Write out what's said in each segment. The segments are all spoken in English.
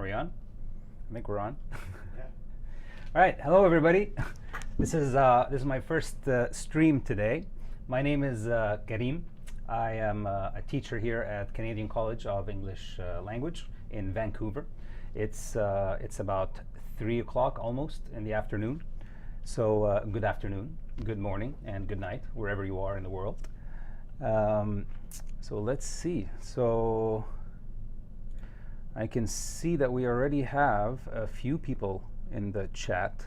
Are we on? I think we're on. Yeah. All right. Hello, everybody. This is my first stream today. My name is Karim. I am a teacher here at Canadian College of English Language in Vancouver. It's about 3 o'clock almost in the afternoon. So good afternoon, good morning, and good night wherever you are in the world. So let's see. So I can see that we already have a few people in the chat.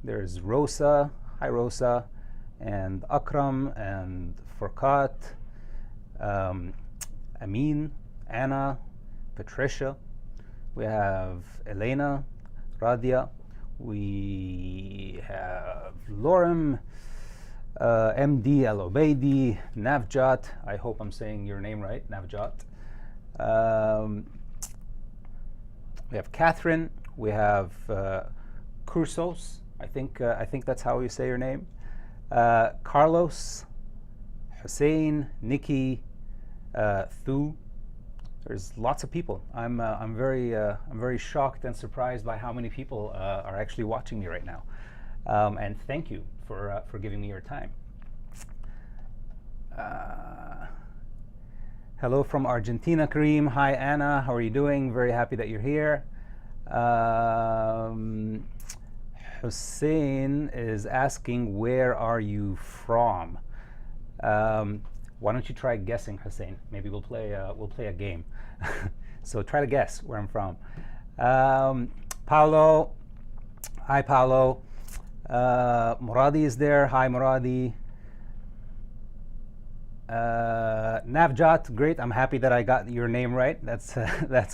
There's Rosa, hi Rosa, and Akram, and Furqat, Amin, Anna, Patricia. We have Elena, Radia. We have Lorem, MD El Obeidi, Navjot. I hope I'm saying your name right, Navjot. We have Catherine. We have Kursos. I think that's how you say your name. Carlos, Hussein, Nikki, Thu. There's lots of people. I'm very shocked and surprised by how many people are actually watching me right now. And thank you for giving me your time. Hello from Argentina, Karim. Hi, Anna. How are you doing? Very happy that you're here. Hussein is asking, where are you from? Why don't you try guessing, Hussein? Maybe we'll play a game. So try to guess where I'm from. Paolo. Hi, Paolo. Muradi is there. Hi, Muradi. Navjot, great. I'm happy that I got your name right. That's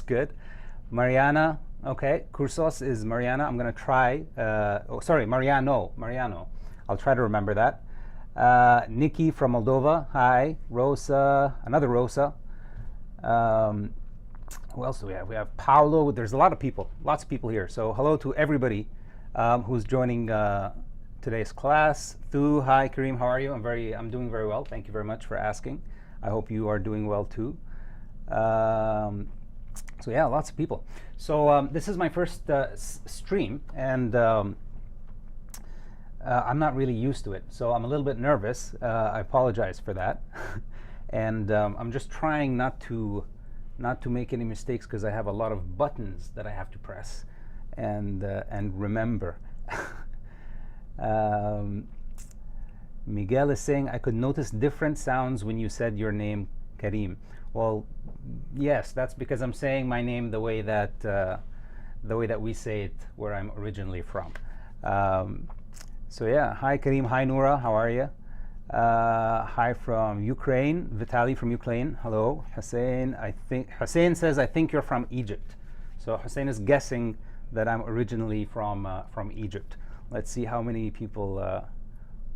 good. Mariana, okay. Kursos is Mariana. I'm gonna try. Mariano. I'll try to remember that. Nikki from Moldova. Hi. Rosa, another Rosa. Who else do we have? We have Paolo. There's a lot of people. Lots of people here. So hello to everybody who's joining today's class. Thu, hi Karim, how are you? I'm doing very well. Thank you very much for asking. I hope you are doing well too. So yeah, lots of people. So this is my first stream, and I'm not really used to it, so I'm a little bit nervous. I apologize for that. And I'm just trying not to make any mistakes, because I have a lot of buttons that I have to press and remember. Miguel is saying, I could notice different sounds when you said your name, Karim. Well, yes, that's because I'm saying my name the way that we say it where I'm originally from. So yeah, hi Karim, hi Noura, how are you? Hi from Ukraine, Vitaly from Ukraine. Hello, Hussein. Hussein says, I think you're from Egypt. So Hussein is guessing that I'm originally from Egypt. Let's see how many people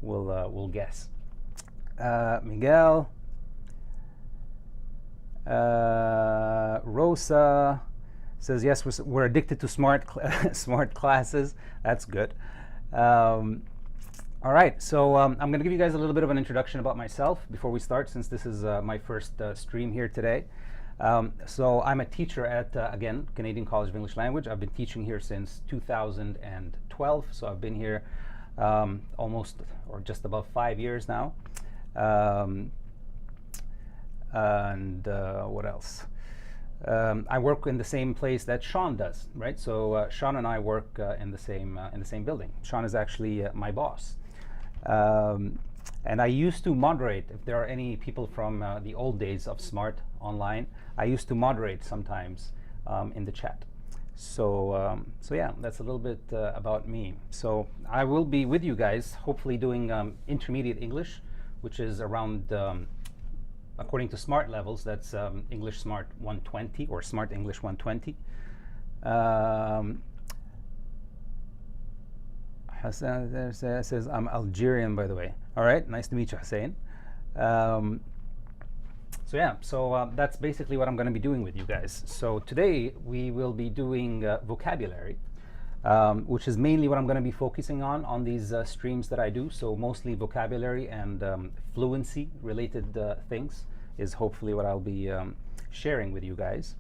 will guess. Miguel, Rosa says, yes, we're addicted to smart classes. That's good. All right, so I'm going to give you guys a little bit of an introduction about myself before we start, since this is my first stream here today. So I'm a teacher at, again, Canadian College of English Language. I've been teaching here since 2012, so I've been here almost or just above 5 years now. What else? I work in the same place that Sean does, right? So Sean and I work in the same building. Sean is actually my boss. And I used to moderate, if there are any people from the old days of Smrt online, I used to moderate sometimes in the chat. So yeah, that's a little bit about me. So I will be with you guys, hopefully doing intermediate English, which is around, according to Smrt levels, that's English Smrt 120 or Smrt English 120. Hassan says, I'm Algerian, by the way. All right, nice to meet you, Hussein. So yeah, that's basically what I'm going to be doing with you guys. So today we will be doing vocabulary, which is mainly what I'm going to be focusing on these streams that I do. So mostly vocabulary and fluency related things is hopefully what I'll be sharing with you guys.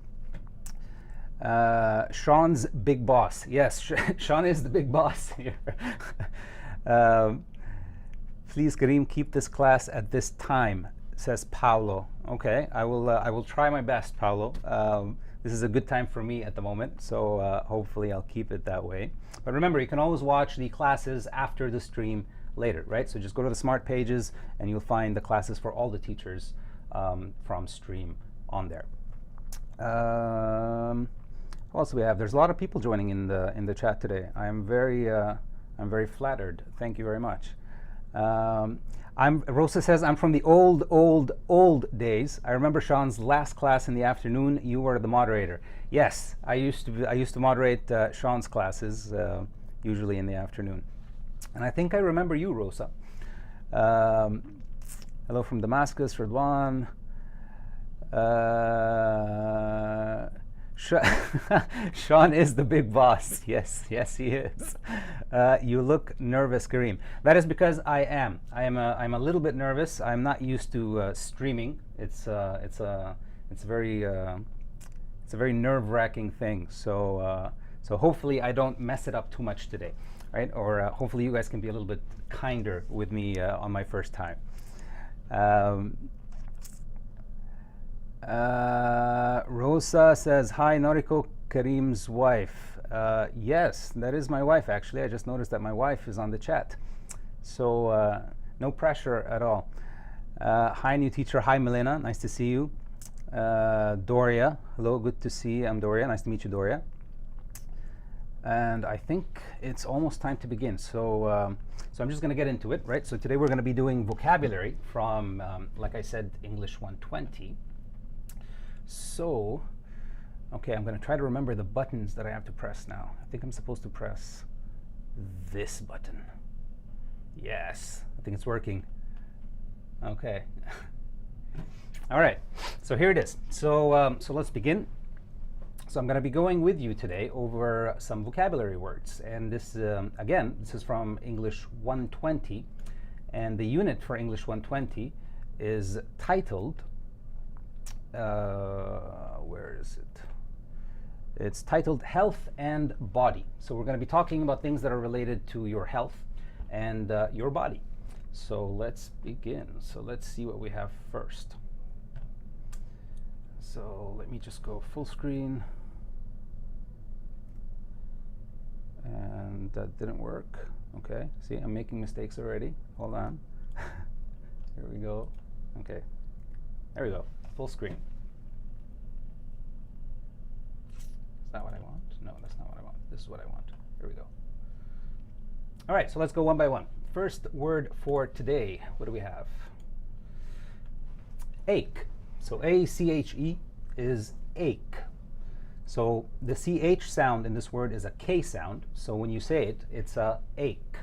Sean's big boss. Yes, Sean is the big boss here. um, Please, Karim, keep this class at this time, says Paolo. Okay, I will try my best, Paolo. This is a good time for me at the moment, so hopefully I'll keep it that way. But remember, you can always watch the classes after the stream later, right? So just go to the Smrt pages and you'll find the classes for all the teachers from stream on there. What else do we have? There's a lot of people joining in the chat today. I'm very flattered. Thank you very much. Rosa says, I'm from the old days. I remember Sean's last class in the afternoon. You were the moderator. Yes, I used to moderate Sean's classes, usually in the afternoon. And I think I remember you, Rosa. Hello from Damascus, Redwan. Sean is the big boss. Yes, he is. You look nervous, Karim. That is because I am. I'm a little bit nervous. I'm not used to streaming. It's a very nerve-wracking thing. So hopefully I don't mess it up too much today, right? Or hopefully you guys can be a little bit kinder with me on my first time. Rosa says, hi, Noriko, Karim's wife. Yes, that is my wife, actually. I just noticed that my wife is on the chat. So no pressure at all. Hi, new teacher. Hi, Milena. Nice to see you. Doria. Hello, good to see you. I'm Doria. Nice to meet you, Doria. And I think it's almost time to begin. So I'm just going to get into it, right? So today we're going to be doing vocabulary from, like I said, English 120. So, okay, I'm going to try to remember the buttons that I have to press now. I think I'm supposed to press this button. Yes, I think it's working. Okay. All right, so here it is. So let's begin. So I'm going to be going with you today over some vocabulary words. And this, again, this is from English 120. And the unit for English 120 is titled, where is it? It's titled Health and Body. So we're going to be talking about things that are related to your health and your body. So let's begin. So let's see what we have first. So let me just go full screen. And that didn't work. Okay, see, I'm making mistakes already. Hold on. Here we go. Okay, there we go. Full screen. Is that what I want? No, that's not what I want. This is what I want. Here we go. All right, so let's go one by one. First word for today. What do we have? Ache. So A-C-H-E is ache. So the CH sound in this word is a K sound. So when you say it, it's a ache.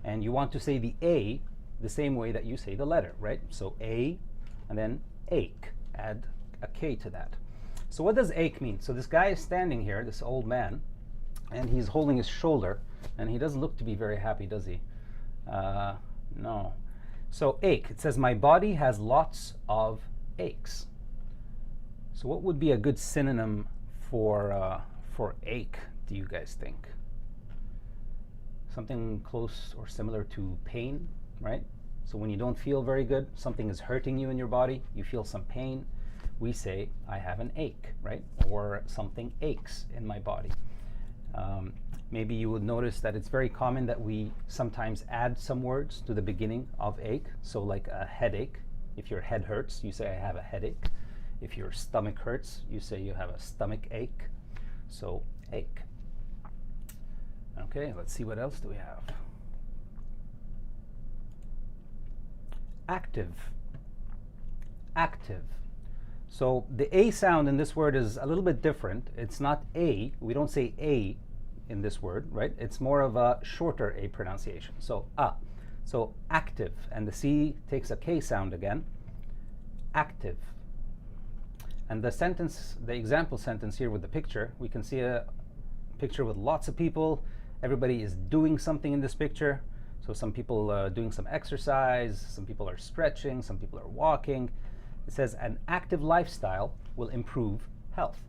And you want to say the A the same way that you say the letter, right? So A and then ache. Add a K to that. So what does ache mean? So this guy is standing here, this old man, and he's holding his shoulder, and he doesn't look to be very happy, does he? No. So ache, it says my body has lots of aches. So what would be a good synonym for ache, do you guys think? Something close or similar to pain, right? So when you don't feel very good, something is hurting you in your body, you feel some pain, we say, I have an ache, right? Or something aches in my body. Maybe you would notice that it's very common that we sometimes add some words to the beginning of ache. So like a headache. If your head hurts, you say, I have a headache. If your stomach hurts, you say you have a stomach ache. So ache. Okay, let's see what else do we have. Active. Active. So the A sound in this word is a little bit different. It's not A. We don't say A in this word, right? It's more of a shorter A pronunciation. So A. So active. And the C takes a K sound again. Active. And the sentence, the example sentence here with the picture, we can see a picture with lots of people. Everybody is doing something in this picture. So some people doing some exercise, some people are stretching, some people are walking. It says an active lifestyle will improve health.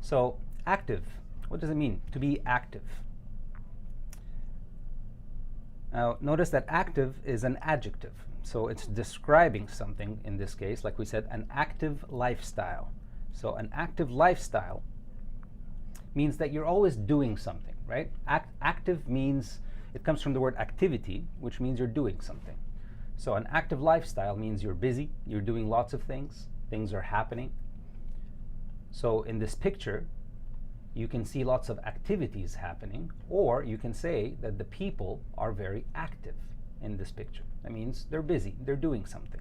So Active. What does it mean to be active? Now, notice that active is an adjective. So it's describing something, in this case, like we said, an active lifestyle. So an active lifestyle means that you're always doing something, right? Active means, it comes from the word activity, which means you're doing something. So an active lifestyle means you're busy, you're doing lots of things, things are happening. So in this picture, you can see lots of activities happening, or you can say that the people are very active in this picture. That means they're busy, they're doing something.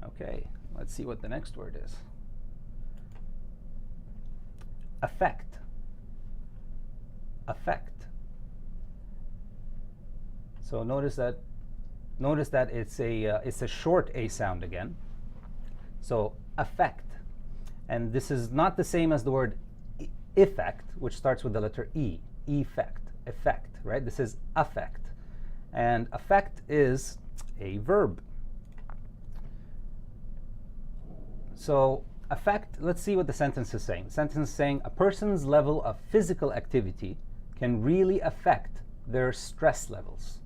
Okay, let's see what the next word is. Affect. Affect. So notice that it's a short A sound again. So affect. And this is not the same as the word effect, which starts with the letter E. Effect. Effect, right? This is affect. And affect is a verb. So affect, let's see what the sentence is saying. The sentence is saying a person's level of physical activity can really affect their stress levels.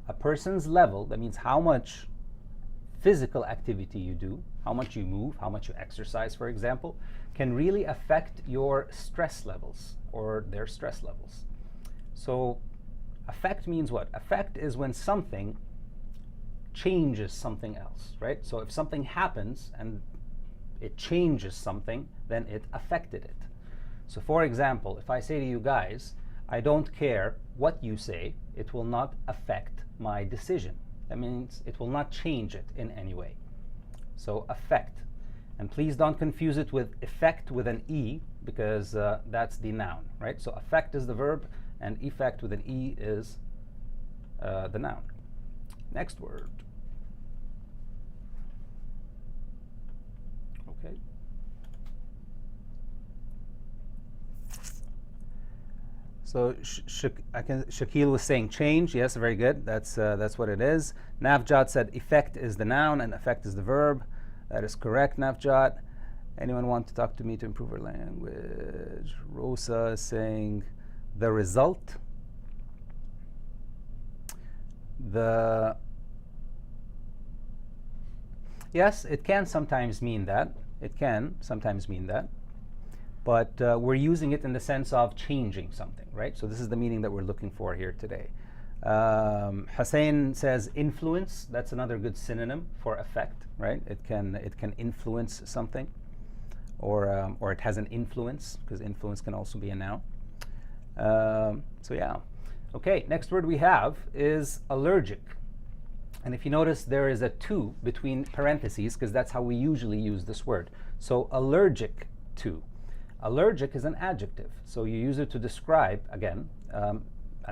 A person's level, that means how much physical activity you do, how much you move, how much you exercise, for example, can really affect your stress levels or their stress levels. So affect means what? Affect is when something changes something else, right? So if something happens and it changes something, then it affected it. So for example, if I say to you guys, I don't care what you say, it will not affect my decision. That means it will not change it in any way. So affect. And please don't confuse it with effect with an E, because that's the noun, right? So affect is the verb, and effect with an E is the noun. Next word. Okay. So Shakil was saying change. Yes, very good. That's what it is. Navjot said effect is the noun and affect is the verb. That is correct, Navjot. Anyone want to talk to me to improve our language? Rosa is saying the result. Yes, it can sometimes mean that. It can sometimes mean that. But we're using it in the sense of changing something, right? So this is the meaning that we're looking for here today. Hussein says influence. That's another good synonym for affect, right? It can influence something, or it has an influence, because influence can also be a noun. So yeah. Okay, next word we have is allergic. And if you notice, there is a to between parentheses, because that's how we usually use this word. So allergic to. Allergic is an adjective, so you use it to describe, again, a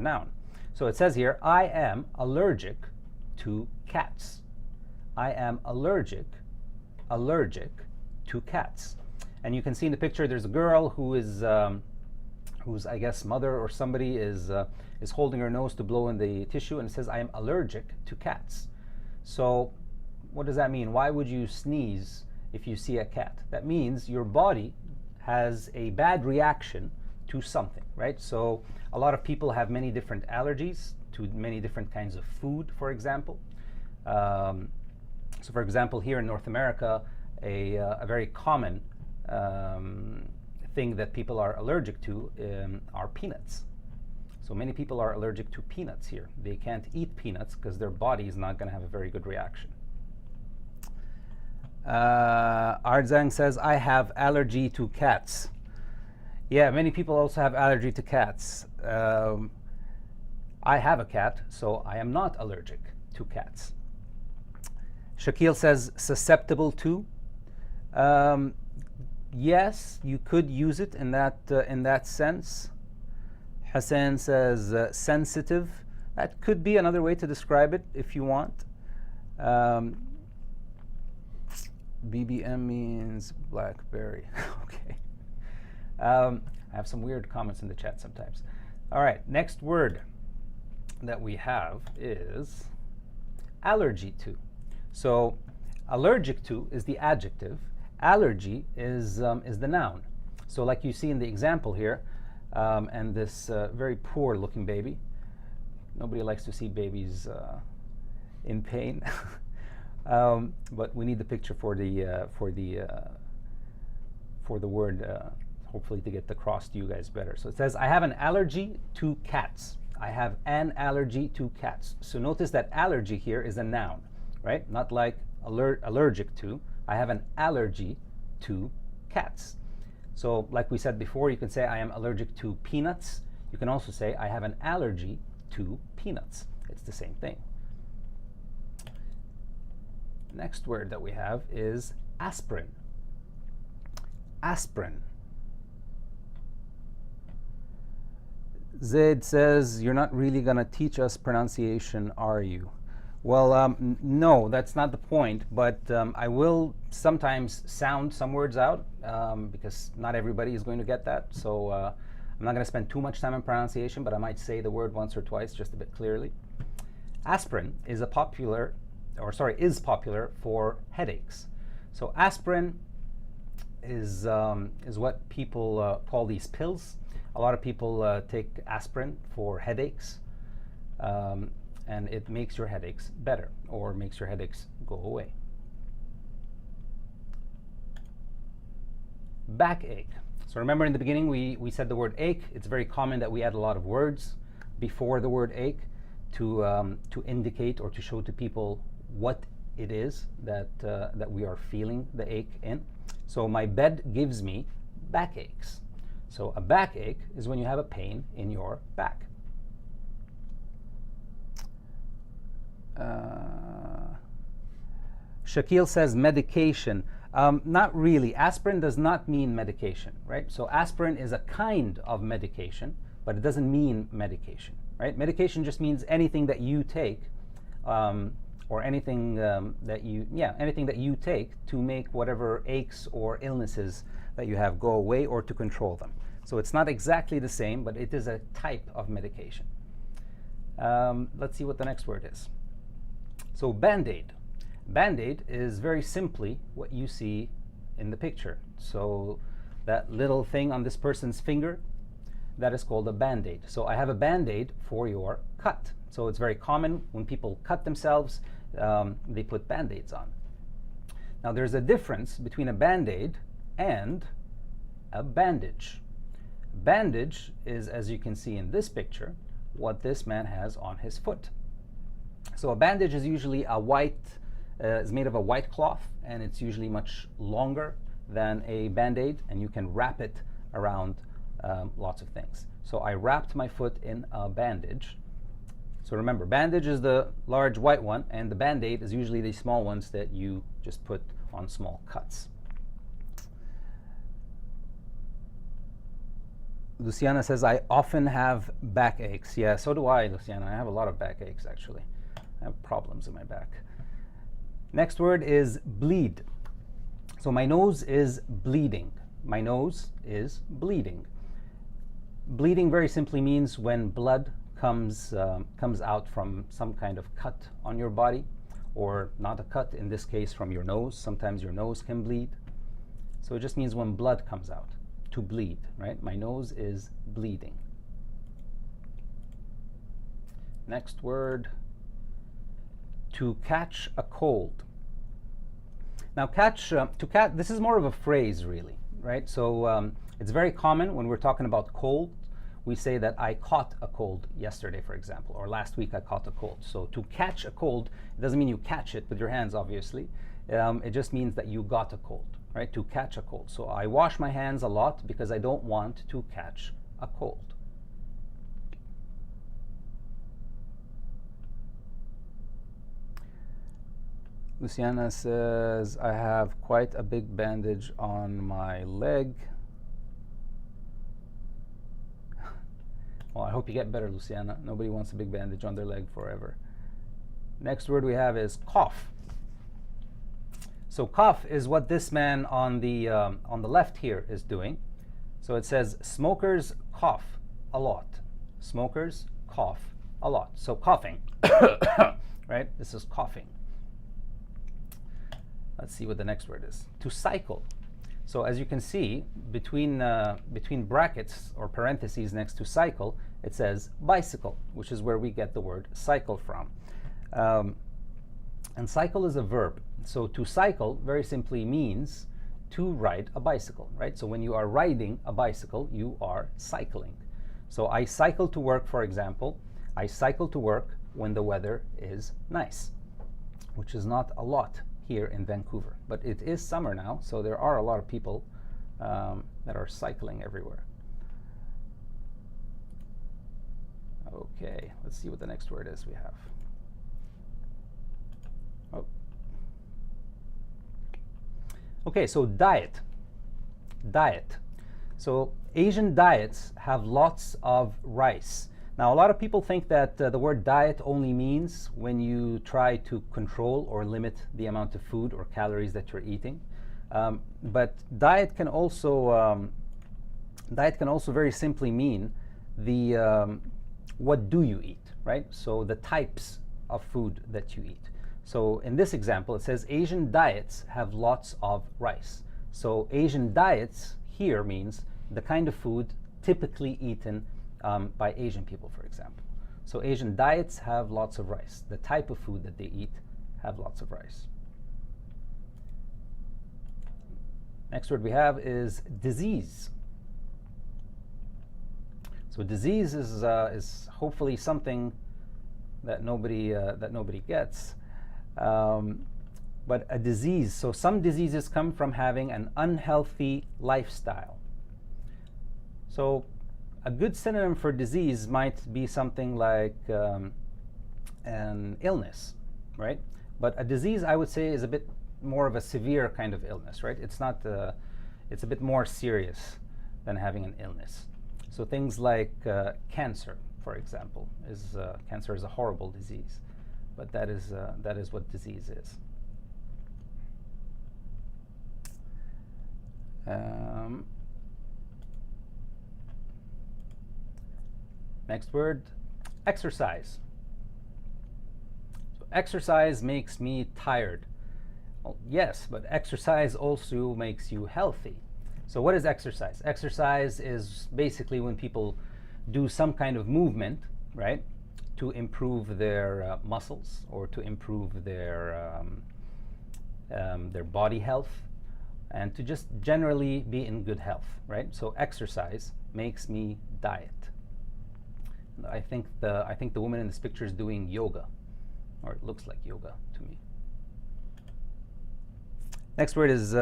noun. So it says here, I am allergic to cats. I am allergic to cats. And you can see in the picture there's a girl who is, whose, I guess, mother or somebody is holding her nose to blow in the tissue, and it says, I am allergic to cats. So what does that mean? Why would you sneeze if you see a cat? That means your body has a bad reaction to something, right? So a lot of people have many different allergies to many different kinds of food, for example. So for example, here in North America, a very common thing that people are allergic to are peanuts. So many people are allergic to peanuts here. They can't eat peanuts because their body is not going to have a very good reaction. Ardzang says, I have allergy to cats. Yeah, many people also have allergy to cats. I have a cat, so I am not allergic to cats. Shakil says, susceptible to. Yes, you could use it in that sense. Hassan says, sensitive. That could be another way to describe it if you want. BBM means blackberry. Okay. I have some weird comments in the chat sometimes. All right, next word that we have is allergy to. So allergic to is the adjective. Allergy is the noun. So like you see in the example here, and this very poor looking baby. Nobody likes to see babies in pain. But we need the picture for the word, hopefully to get across to you guys better. So it says, I have an allergy to cats. I have an allergy to cats. So notice that allergy here is a noun, right? Not like allergic to. I have an allergy to cats. So like we said before, you can say I am allergic to peanuts. You can also say I have an allergy to peanuts. It's the same thing. Next word that we have is aspirin. Aspirin. Zaid says, you're not really going to teach us pronunciation, are you? Well, no, that's not the point, but I will sometimes sound some words out because not everybody is going to get that. So I'm not going to spend too much time on pronunciation, but I might say the word once or twice just a bit clearly. Aspirin is popular for headaches. So aspirin is what people call these pills. A lot of people take aspirin for headaches. And it makes your headaches better or makes your headaches go away. Backache. So remember in the beginning we said the word ache. It's very common that we add a lot of words before the word ache to indicate or to show to people what it is that we are feeling the ache in. So my bed gives me backaches. So a backache is when you have a pain in your back. Shaquille says medication. Not really. Aspirin does not mean medication, right? So aspirin is a kind of medication, but it doesn't mean medication, right? Medication just means anything that you take, or anything anything that you take to make whatever aches or illnesses that you have go away or to control them. So it's not exactly the same, but it is a type of medication. Let's see what the next word is. So Band-Aid. Band-Aid is very simply what you see in the picture. So that little thing on this person's finger, that is called a Band-Aid. So I have a Band-Aid for your cut. So it's very common when people cut themselves, they put Band-Aids on. Now there's a difference between a Band-Aid and a bandage. Bandage is, as you can see in this picture, what this man has on his foot. So a bandage is usually is made of a white cloth, and it's usually much longer than a Band-Aid, and you can wrap it around lots of things. So I wrapped my foot in a bandage. So remember, bandage is the large white one, and the Band-Aid is usually the small ones that you just put on small cuts. Luciana says, I often have backaches. Yeah, so do I, Luciana. I have a lot of backaches, actually. I have problems in my back. Next word is bleed. So my nose is bleeding. My nose is bleeding. Bleeding very simply means when blood comes out from some kind of cut on your body, or not a cut, in this case from your nose. Sometimes your nose can bleed. So it just means when blood comes out. To bleed, right? My nose is bleeding. Next word, to catch a cold. Now this is more of a phrase really, right? So it's very common when we're talking about cold, we say that I caught a cold yesterday, for example, or last week I caught a cold. So to catch a cold, it doesn't mean you catch it with your hands, obviously. It just means that you got a cold. Right, to catch a cold. So I wash my hands a lot because I don't want to catch a cold. Luciana says, I have quite a big bandage on my leg. Well, I hope you get better, Luciana. Nobody wants a big bandage on their leg forever. Next word we have is cough. So cough is what this man on the left here is doing. So it says smokers cough a lot. Smokers cough a lot. So coughing, right? This is coughing. Let's see what the next word is. To cycle. So as you can see, between brackets or parentheses next to cycle, it says bicycle, which is where we get the word cycle from. And cycle is a verb. So to cycle very simply means to ride a bicycle, right? So when you are riding a bicycle, you are cycling. So I cycle to work, for example. I cycle to work when the weather is nice, which is not a lot here in Vancouver. But it is summer now, so there are a lot of people that are cycling everywhere. Okay, let's see what the next word is we have. Oh. Okay, so diet. Diet. So Asian diets have lots of rice. Now, a lot of people think that the word diet only means when you try to control or limit the amount of food or calories that you're eating. But diet can also very simply mean the what do you eat, right? So the types of food that you eat. So in this example, it says Asian diets have lots of rice. So Asian diets here means the kind of food typically eaten by Asian people, for example. So Asian diets have lots of rice. The type of food that they eat have lots of rice. Next word we have is disease. So disease is hopefully something that nobody gets. But a disease, so some diseases come from having an unhealthy lifestyle. So a good synonym for disease might be something like an illness, right? But a disease, I would say, is a bit more of a severe kind of illness, right? It's not, it's a bit more serious than having an illness. So things like cancer, for example, cancer is a horrible disease, but that is what disease is. Next word, exercise. So exercise makes me tired. Well, yes, but exercise also makes you healthy. So what is exercise? Exercise is basically when people do some kind of movement, right, to improve their muscles or to improve their body health and to just generally be in good health, right? So exercise makes me diet. I think the woman in this picture is doing yoga, or it looks like yoga to me. Next word is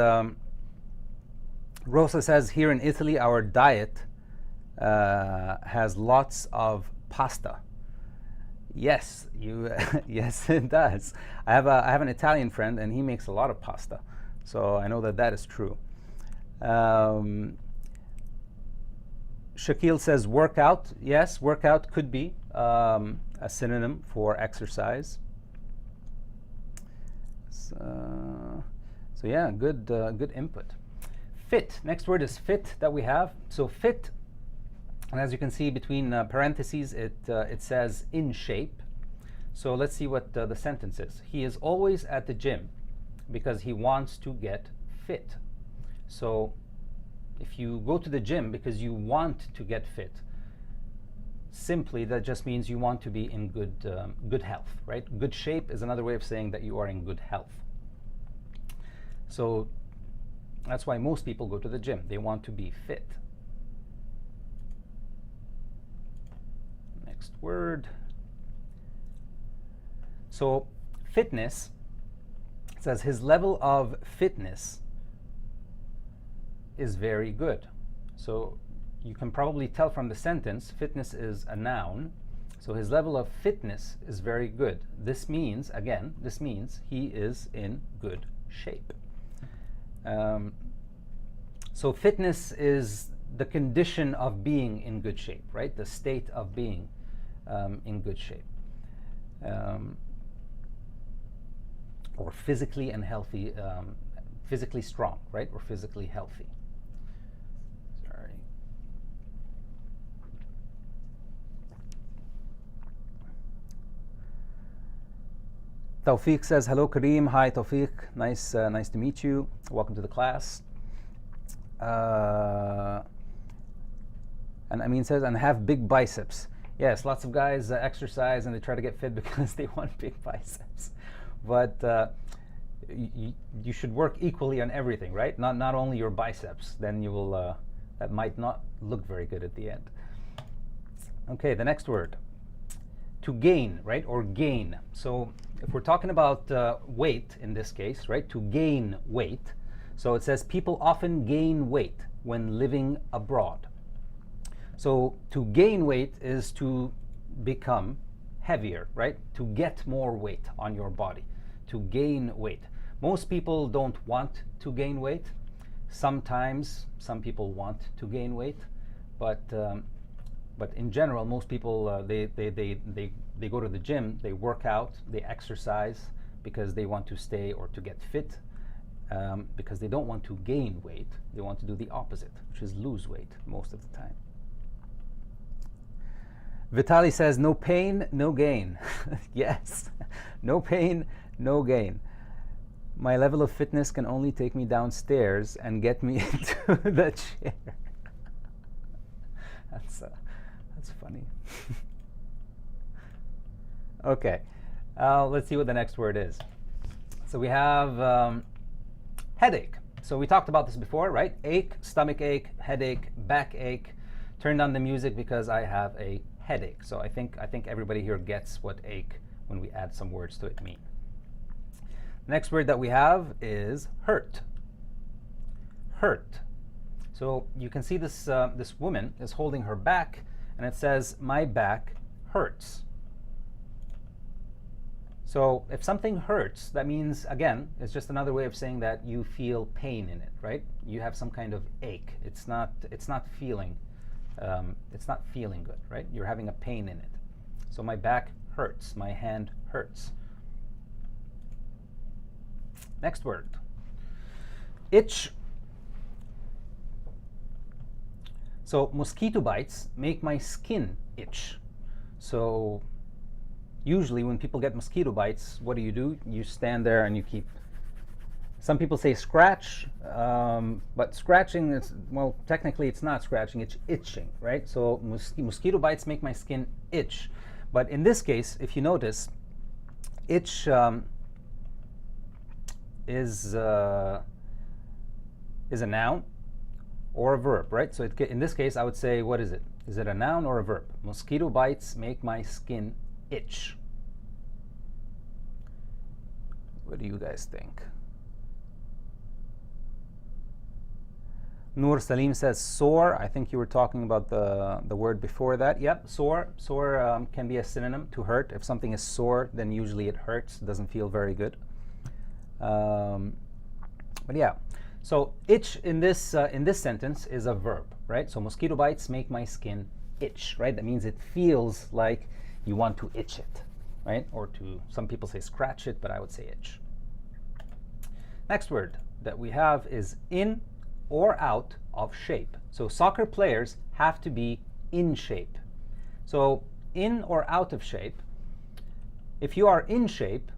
Rosa says, here in Italy our diet has lots of pasta. Yes, yes it does. I have an Italian friend and he makes a lot of pasta, so I know that is true. Shaquille says workout. Yes, workout could be a synonym for exercise. So yeah, good input. Fit. Next word is fit that we have. So fit, and as you can see between parentheses, it says in shape. So let's see what the sentence is. He is always at the gym because he wants to get fit. So if you go to the gym because you want to get fit, simply that just means you want to be in good health, right? Good shape is another way of saying that you are in good health. So that's why most people go to the gym. They want to be fit. Next word. So fitness, it says his level of fitness is very good. So you can probably tell from the sentence, fitness is a noun. So his level of fitness is very good. This means, again, this means he is in good shape. So fitness is the condition of being in good shape, right? The state of being in good shape. Or physically and healthy, physically strong, right? Or physically healthy. Sorry. Tawfiq says, hello Karim. Hi Tawfiq. Nice to meet you. Welcome to the class. And Amin says, and have big biceps. Yes, lots of guys exercise and they try to get fit because they want big biceps. But you should work equally on everything, right? Not only your biceps. Then you will, that might not look very good at the end. Okay, the next word. To gain, right? Or gain. So if we're talking about weight in this case, right? To gain weight. So it says people often gain weight when living abroad. So to gain weight is to become heavier, right? To get more weight on your body. To gain weight. Most people don't want to gain weight. Sometimes some people want to gain weight, but in general, most people they go to the gym, they work out, they exercise because they want to stay or to get fit, because they don't want to gain weight. They want to do the opposite, which is lose weight most of the time. Vitali says, no pain, no gain. Yes, no pain, no gain. My level of fitness can only take me downstairs and get me into the chair. That's funny. Okay, let's see what the next word is. So we have headache. So we talked about this before, right? Ache, stomach ache, headache, back ache. Turn down the music because I have a headache. So I think everybody here gets what ache, when we add some words to it, mean. Next word that we have is hurt. Hurt. So you can see this this woman is holding her back, and it says, my back hurts. So if something hurts, that means, again, it's just another way of saying that you feel pain in it, right? You have some kind of ache. It's not feeling good, right? You're having a pain in it. So my back hurts. My hand hurts. Next word. Itch. So mosquito bites make my skin itch. So usually when people get mosquito bites, what do? You stand there and you keep, some people say scratch, but scratching is, well, technically it's not scratching, it's itching, right? So mosquito bites make my skin itch. But in this case, if you notice, itch is a noun or a verb, right? So in this case, I would say, what is it? Is it a noun or a verb? Mosquito bites make my skin itch. What do you guys think? Noor Salim says sore. I think you were talking about the word before that. Yep, sore. Sore can be a synonym to hurt. If something is sore, then usually it hurts. It doesn't feel very good. But yeah, so itch in this sentence is a verb, right? So mosquito bites make my skin itch, right? That means it feels like you want to itch it, right? Or to, some people say scratch it, but I would say itch. Next word that we have is in or out of shape. So soccer players have to be in shape. So in or out of shape, if you are in shape,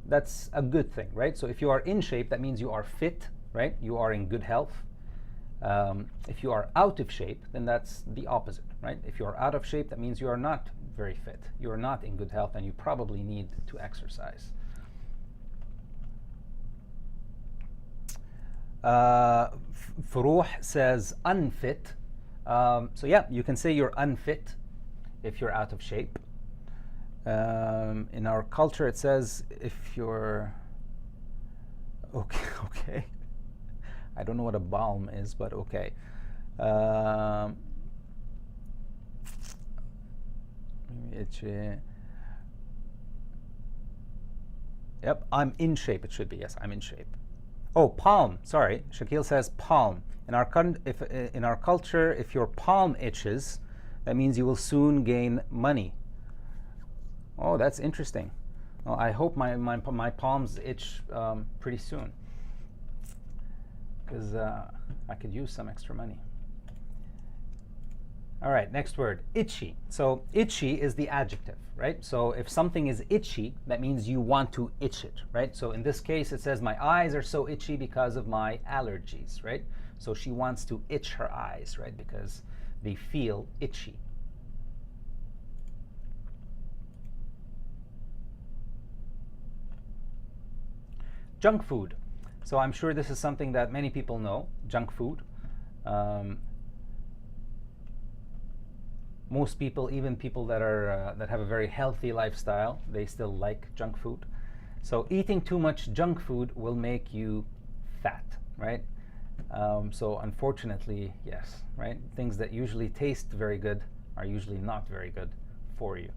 that's a good thing, right? So if you are in shape, that means you are fit, right? You are in good health. If you are out of shape, then that's the opposite, right? If you are out of shape, that means you are not very fit. You are not in good health, and you probably need to exercise. Furuh says unfit. So yeah, you can say you're unfit if you're out of shape. In our culture, it says if you're okay. I don't know what a balm is, but okay. Yep, I'm in shape. It should be, yes, I'm in shape. Oh, palm. Sorry, Shakil says palm. In our culture, if your palm itches, that means you will soon gain money. Oh, that's interesting. Well, I hope my palms itch pretty soon, because I could use some extra money. All right, next word, itchy. So itchy is the adjective, right? So if something is itchy, that means you want to itch it, right? So in this case, it says my eyes are so itchy because of my allergies, right? So she wants to itch her eyes, right? Because they feel itchy. Junk food. So I'm sure this is something that many people know, junk food. Most people, even people that are that have a very healthy lifestyle, they still like junk food. So eating too much junk food will make you fat, right? So unfortunately, yes, right? Things that usually taste very good are usually not very good for you.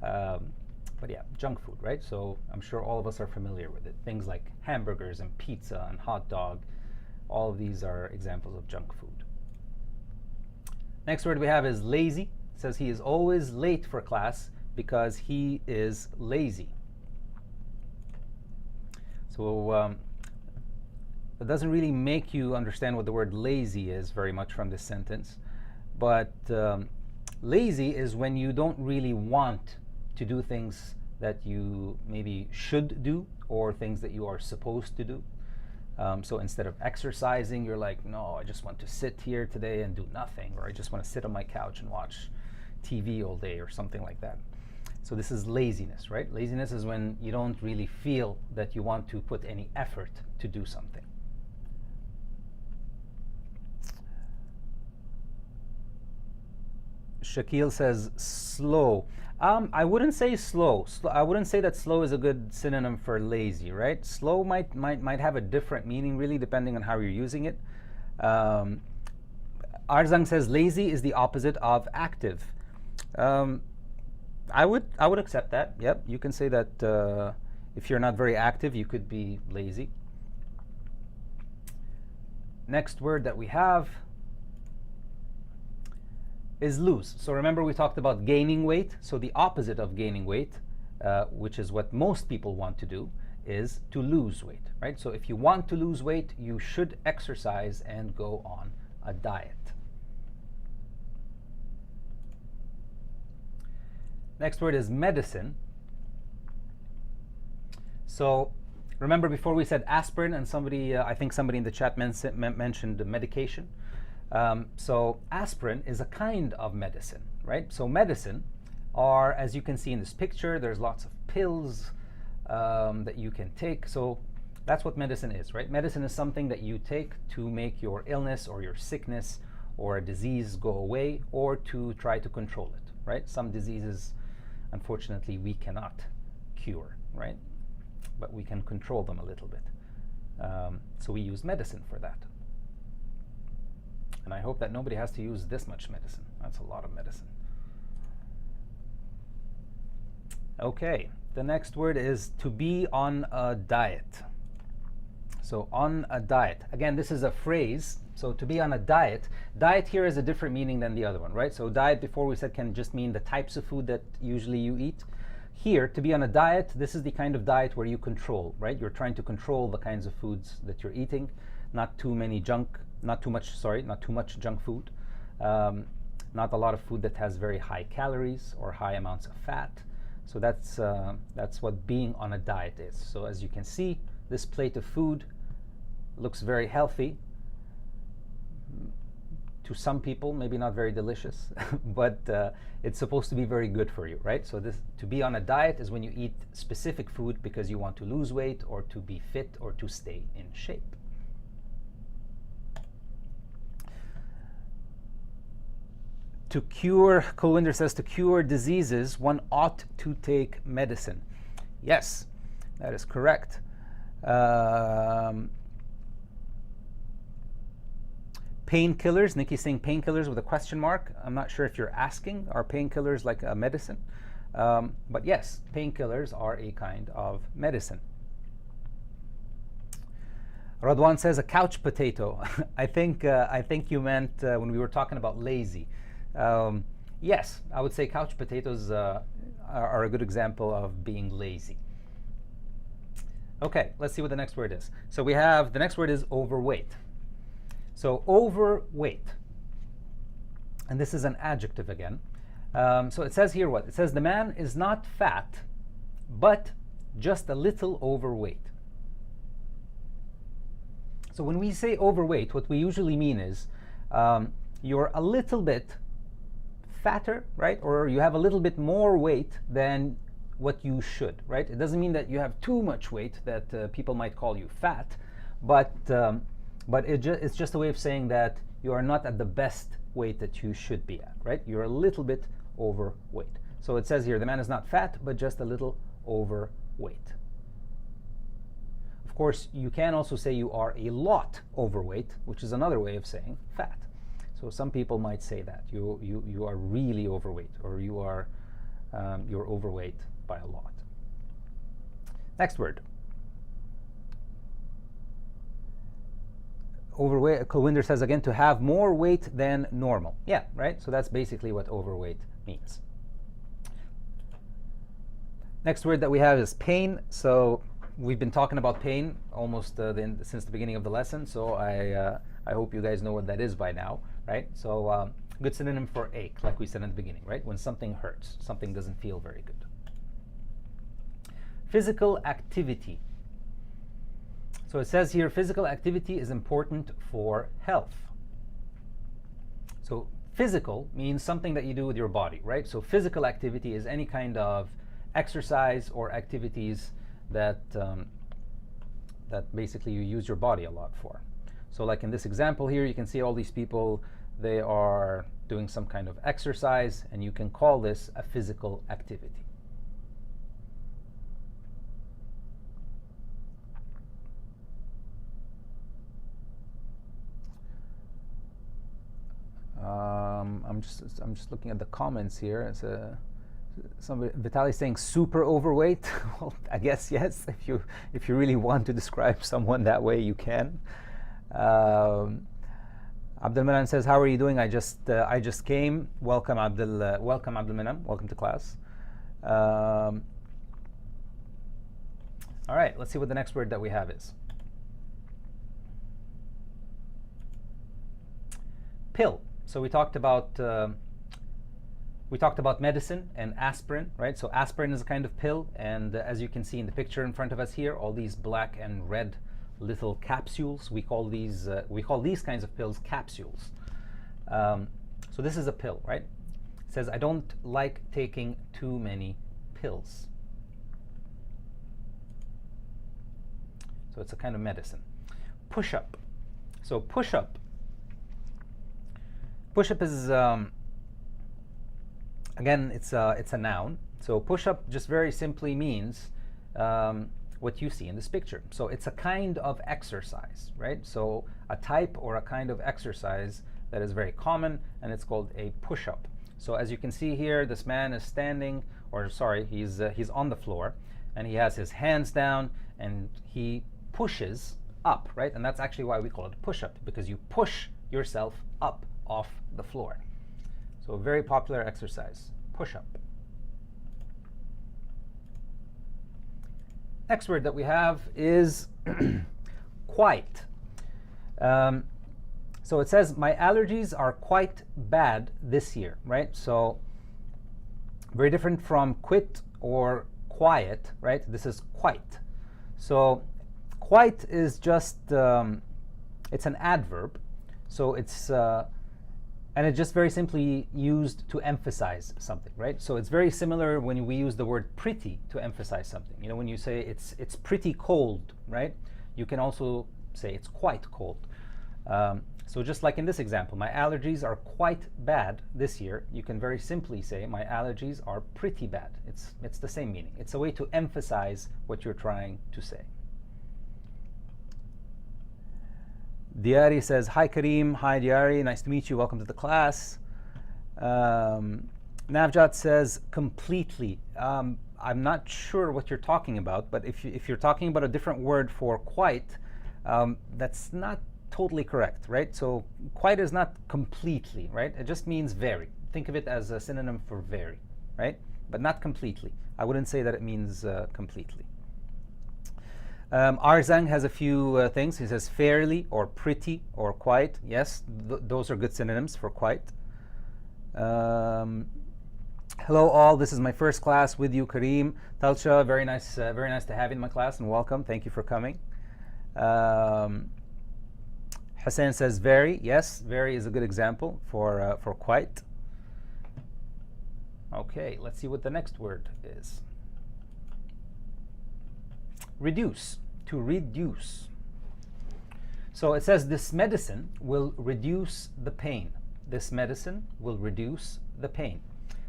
But yeah, junk food, right? So I'm sure all of us are familiar with it. Things like hamburgers and pizza and hot dog, all of these are examples of junk food. Next word we have is lazy. It says he is always late for class because he is lazy. So it doesn't really make you understand what the word lazy is very much from this sentence. But lazy is when you don't really want to do things that you maybe should do or things that you are supposed to do. So instead of exercising, you're like, no, I just want to sit here today and do nothing, or I just want to sit on my couch and watch TV all day or something like that. So this is laziness, right? Laziness is when you don't really feel that you want to put any effort to do something. Shakil says slow. I wouldn't say slow. I wouldn't say that slow is a good synonym for lazy, right? Slow might have a different meaning, really, depending on how you're using it. Arzang says lazy is the opposite of active. I would accept that. Yep, you can say that if you're not very active, you could be lazy. Next word that we have is lose. So remember we talked about gaining weight. So the opposite of gaining weight, which is what most people want to do, is to lose weight, right? So if you want to lose weight, you should exercise and go on a diet. Next word is medicine. So remember before we said aspirin, and somebody, I think somebody in the chat mentioned medication. So aspirin is a kind of medicine, right? So medicine are, as you can see in this picture, there's lots of pills that you can take. So that's what medicine is, right? Medicine is something that you take to make your illness or your sickness or a disease go away, or to try to control it, right? Some diseases, unfortunately, we cannot cure, right? But we can control them a little bit. So we use medicine for that. And I hope that nobody has to use this much medicine. That's a lot of medicine. Okay, the next word is to be on a diet. So on a diet. Again, this is a phrase. So to be on a diet. Diet here is a different meaning than the other one, right? So diet, before we said, can just mean the types of food that usually you eat. Here, to be on a diet, this is the kind of diet where you control, right? You're trying to control the kinds of foods that you're eating. Not too much junk food. Not a lot of food that has very high calories or high amounts of fat. So that's what being on a diet is. So as you can see, this plate of food looks very healthy. To some people, maybe not very delicious, but it's supposed to be very good for you, right? So this, to be on a diet, is when you eat specific food because you want to lose weight or to be fit or to stay in shape. To cure, Kulwinder says, to cure diseases, one ought to take medicine. Yes, that is correct. Painkillers, Nikki's saying painkillers with a question mark. I'm not sure if you're asking, are painkillers like a medicine? But yes, painkillers are a kind of medicine. Radwan says a couch potato. I think you meant when we were talking about lazy. Yes, I would say couch potatoes are a good example of being lazy. Okay, let's see what the next word is. So we have, the next word is overweight. So overweight, and this is an adjective again. So it says here what? It says the man is not fat, but just a little overweight. So when we say overweight, what we usually mean is you're a little bit fatter, right? Or you have a little bit more weight than what you should, right? It doesn't mean that you have too much weight that people might call you fat, but it's just a way of saying that you are not at the best weight that you should be at, right? You're a little bit overweight. So it says here, the man is not fat, but just a little overweight. Of course, you can also say you are a lot overweight, which is another way of saying fat. So some people might say that you are really overweight, or you're overweight by a lot. Next word. Overweight. Kulwinder says again, to have more weight than normal. Yeah, right? So that's basically what overweight means. Next word that we have is pain. So we've been talking about pain almost since the beginning of the lesson. So I hope you guys know what that is by now, right? So good synonym for ache, like we said in the beginning, right? When something hurts, something doesn't feel very good. Physical activity. So it says here, physical activity is important for health. So physical means something that you do with your body, right? So physical activity is any kind of exercise or activities that basically you use your body a lot for. So like in this example here, you can see all these people, they are doing some kind of exercise, and you can call this a physical activity. I'm just looking at the comments here. It's Vitaly saying super overweight. Well, I guess yes. If you really want to describe someone that way, you can. Abdelmanan says, "How are you doing? I just came. Welcome, welcome, Abdelmanan. Welcome to class." All right. Let's see what the next word that we have is. Pill. So we talked about medicine and aspirin, right? So aspirin is a kind of pill, and as you can see in the picture in front of us here, all these black and red little capsules. We call these kinds of pills capsules. So this is a pill, right? It says, I don't like taking too many pills. So it's a kind of medicine. Push-up. So push-up is again, it's a noun. So push-up just very simply means what you see in this picture. So it's a kind of exercise, right? So a type or a kind of exercise that is very common, and it's called a push-up. So as you can see here, this man is standing, or sorry, he's on the floor, and he has his hands down, and he pushes up, right? And that's actually why we call it a push-up, because you push yourself up off the floor. So a very popular exercise, push-up. Next word that we have is quite. So it says, my allergies are quite bad this year, right? So very different from quit or quiet, right? This is quite. So quite is just, it's an adverb. So it's, and it's just very simply used to emphasize something, right? So it's very similar when we use the word pretty to emphasize something. You know, when you say it's pretty cold, right? You can also say it's quite cold. So just like in this example, my allergies are quite bad this year. You can very simply say my allergies are pretty bad. It's the same meaning. It's a way to emphasize what you're trying to say. Diari says, hi Karim, hi Diari, nice to meet you, welcome to the class. Navjot says, completely. I'm not sure what you're talking about, but if you're talking about a different word for quite, that's not totally correct, right? So quite is not completely, right? It just means very. Think of it as a synonym for very, right? But not completely. I wouldn't say that it means completely. Arzang has a few things. He says fairly or pretty or quite. Yes, those are good synonyms for quite. Hello all, this is my first class with you, Karim. Talcha, very nice to have you in my class, and welcome. Thank you for coming. Hussein says very. Yes, very is a good example for quite. Okay, let's see what the next word is. Reduce, to reduce. So it says this medicine will reduce the pain. This medicine will reduce the pain.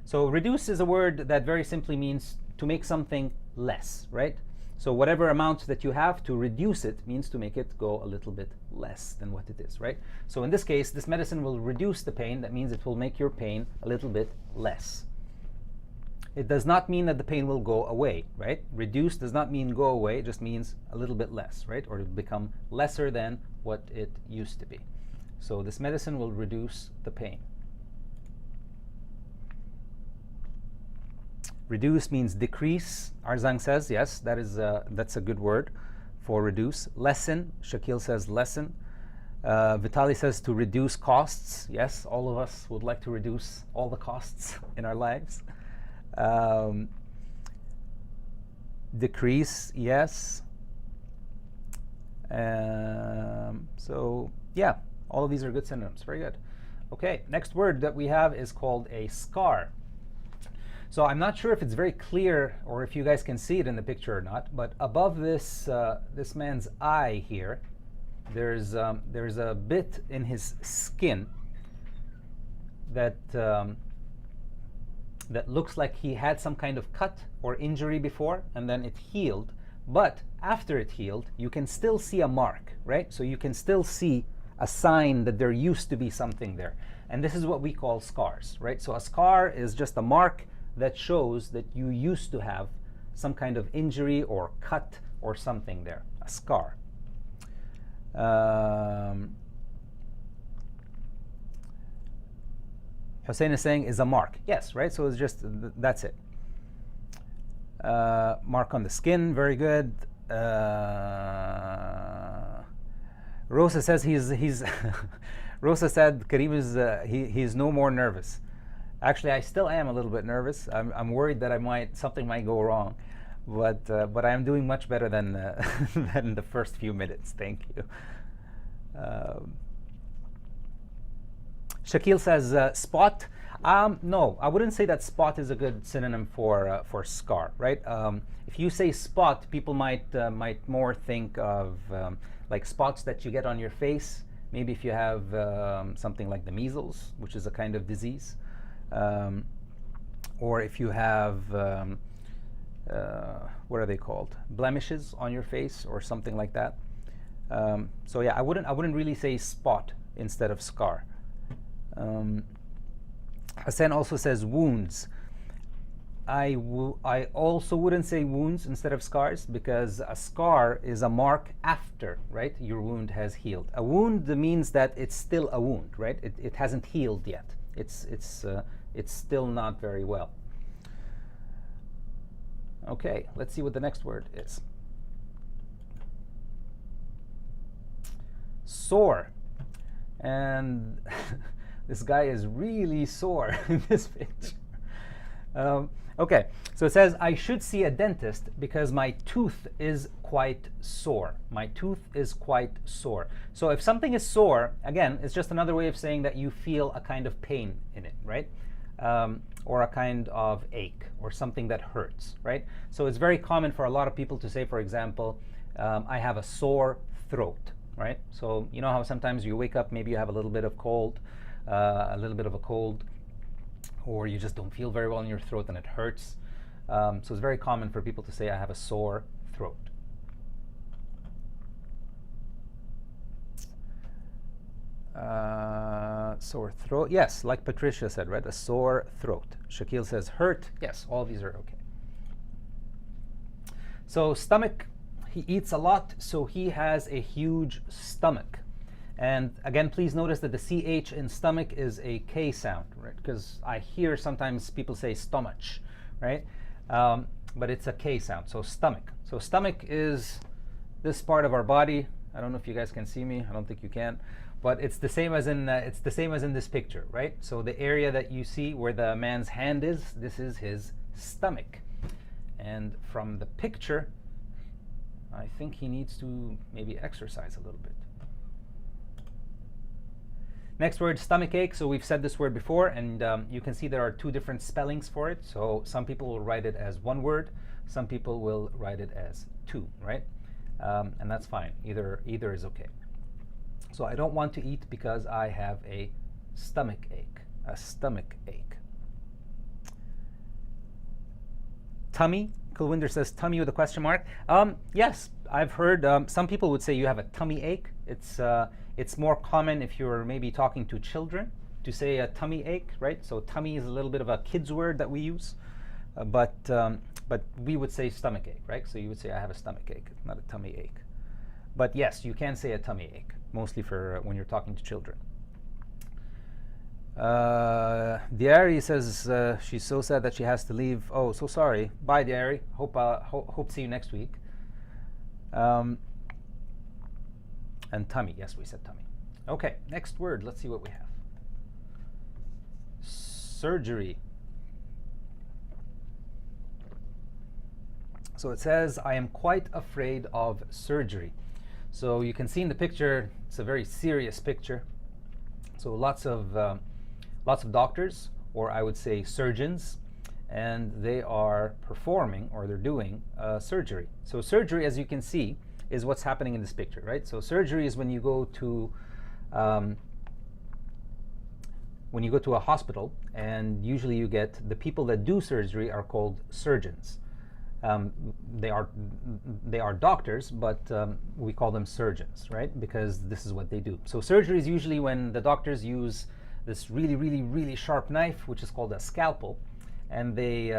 So reduce is a word that very simply means to make something less, right? So whatever amount that you have, to reduce it means to make it go a little bit less than what it is, right? So in this case, this medicine will reduce the pain. That means it will make your pain a little bit less. It does not mean that the pain will go away, right? Reduce does not mean go away. It just means a little bit less, right? Or it'll become lesser than what it used to be. So this medicine will reduce the pain. Reduce means decrease. Arzang says, yes, that's a good word for reduce. Lessen, Shakil says lessen. Vitali says to reduce costs. Yes, all of us would like to reduce all the costs in our lives. Decrease, yes. So, yeah, all of these are good synonyms. Very good. Okay, next word that we have is called a scar. So I'm not sure if it's very clear or if you guys can see it in the picture or not, but above this this man's eye here, there's a bit in his skin that that looks like he had some kind of cut or injury before, and then it healed. But after it healed, you can still see a mark, right? So you can still see a sign that there used to be something there. And this is what we call scars, right? So a scar is just a mark that shows that you used to have some kind of injury or cut or something there, a scar. Hussein is saying is a mark. Yes, right? So it's just, that's it. Mark on the skin, very good. Rosa says he's Rosa said Karim is he's no more nervous. Actually, I still am a little bit nervous. I'm worried that something might go wrong, but I am doing much better than than the first few minutes. Thank you. Shakil says spot. No, I wouldn't say that spot is a good synonym for scar, right? If you say spot, people might more think of like spots that you get on your face. Maybe if you have something like the measles, which is a kind of disease. Or if you have what are they called, blemishes on your face or something like that. So yeah, I wouldn't really say spot instead of scar. Hassan also says wounds. I also wouldn't say wounds instead of scars, because a scar is a mark after, right, your wound has healed. A wound means that it's still a wound, right? It hasn't healed yet. It's still not very well. Okay, let's see what the next word is. Sore. And this guy is really sore in this picture. Okay, so it says, I should see a dentist because my tooth is quite sore. My tooth is quite sore. So if something is sore, again, it's just another way of saying that you feel a kind of pain in it, right? Or a kind of ache or something that hurts, right? So it's very common for a lot of people to say, for example, I have a sore throat, right? So you know how sometimes you wake up, maybe you have a little bit of cold, a little bit of a cold, or you just don't feel very well in your throat and it hurts. So it's very common for people to say, I have a sore throat. Sore throat, yes, like Patricia said, right? A sore throat. Shakil says hurt. Yes, all these are okay. So stomach, he eats a lot, so he has a huge stomach. And again, please notice that the CH in stomach is a K sound, right? Because I hear sometimes people say stomach, right? But it's a K sound, so stomach. So stomach is this part of our body. I don't know if you guys can see me. I don't think you can. But it's the same as in this picture, right? So the area that you see where the man's hand is, this is his stomach. And from the picture, I think he needs to maybe exercise a little bit. Next word, stomach ache. So we've said this word before, and you can see there are two different spellings for it. So some people will write it as one word, some people will write it as two, right? And that's fine. Either is okay. So I don't want to eat because I have a stomach ache. A stomach ache. Tummy. Kulwinder says tummy with a question mark. Yes, I've heard some people would say you have a tummy ache. It's more common if you're maybe talking to children to say a tummy ache, right? So tummy is a little bit of a kid's word that we use, but we would say stomach ache, right? So you would say I have a stomach ache, not a tummy ache. But yes, you can say a tummy ache, mostly for when you're talking to children. Diary says she's so sad that she has to leave. Oh, so sorry. Bye, Diary. Hope see you next week. And tummy. Yes, we said tummy. Okay, next word. Let's see what we have. Surgery. So it says, I am quite afraid of surgery. So you can see in the picture, it's a very serious picture. So lots of doctors, or I would say surgeons, and they are performing, or they're doing surgery. So surgery, as you can see, is what's happening in this picture, right? So surgery is when you go to a hospital, and usually you get the people that do surgery are called surgeons. They are doctors, but we call them surgeons, right? Because this is what they do. So surgery is usually when the doctors use this really, really, really sharp knife, which is called a scalpel, and they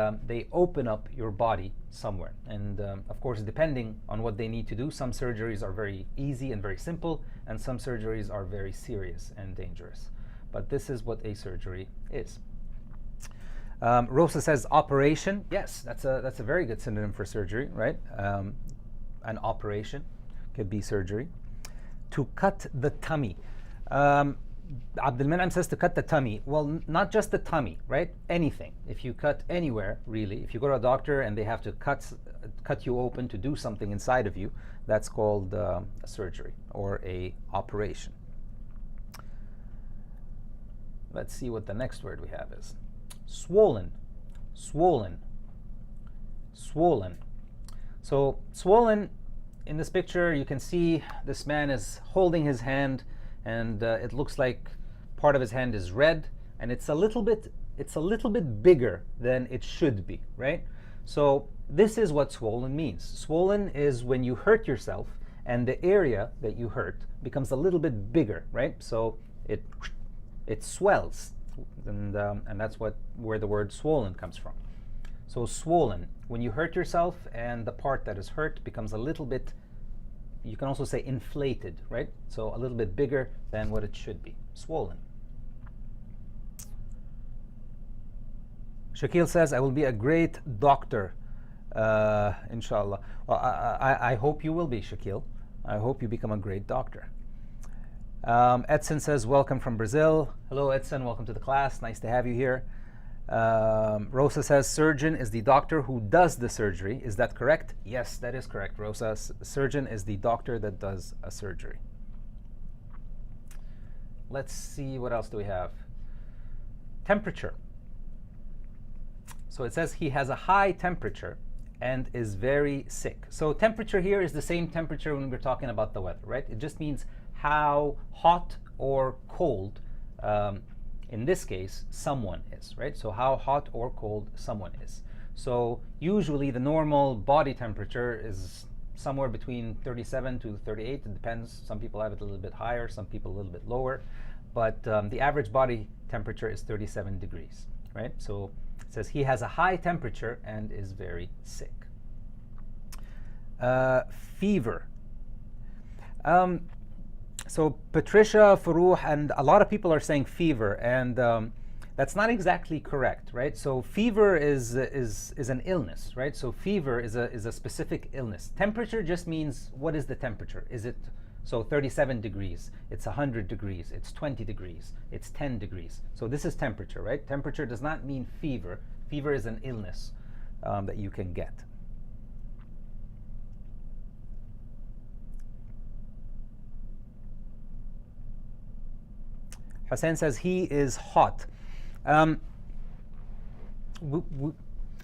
open up your body somewhere. And of course, depending on what they need to do, some surgeries are very easy and very simple, and some surgeries are very serious and dangerous. But this is what a surgery is. Rosa says operation. Yes, that's a very good synonym for surgery, right? An operation could be surgery. To cut the tummy. Abdul Minam says to cut the tummy. Well, not just the tummy, right? Anything. If you cut anywhere, really, if you go to a doctor and they have to cut you open to do something inside of you, that's called a surgery or a operation. Let's see what the next word we have is. Swollen. Swollen. Swollen. So swollen, in this picture, you can see this man is holding his hand, and it looks like part of his hand is red, and it's a little bit bigger than it should be, right? So this is what swollen means. Swollen is when you hurt yourself and the area that you hurt becomes a little bit bigger, right? So it swells, and that's where the word swollen comes from. So swollen, when you hurt yourself and the part that is hurt becomes a little bit, you can also say inflated, right? So a little bit bigger than what it should be. Swollen. Shakil says, I will be a great doctor, inshallah. Well, I hope you will be, Shakil. I hope you become a great doctor. Edson says, welcome from Brazil. Hello, Edson. Welcome to the class. Nice to have you here. Rosa says, surgeon is the doctor who does the surgery. Is that correct? Yes, that is correct, Rosa. Surgeon is the doctor that does a surgery. Let's see, what else do we have? Temperature. So it says he has a high temperature and is very sick. So temperature here is the same temperature when we're talking about the weather, right? It just means how hot or cold, in this case, someone is, right? So how hot or cold someone is. So usually the normal body temperature is somewhere between 37 to 38. It depends. Some people have it a little bit higher, some people a little bit lower. But the average body temperature is 37 degrees, right? So it says he has a high temperature and is very sick. Fever. So Patricia, Farouh, and a lot of people are saying fever, and that's not exactly correct, right? So fever is an illness, right? So fever is a specific illness. Temperature just means, what is the temperature? Is it, so 37 degrees, it's 100 degrees, it's 20 degrees, it's 10 degrees. So this is temperature, right? Temperature does not mean fever. Fever is an illness that you can get. Hussein says he is hot. Um,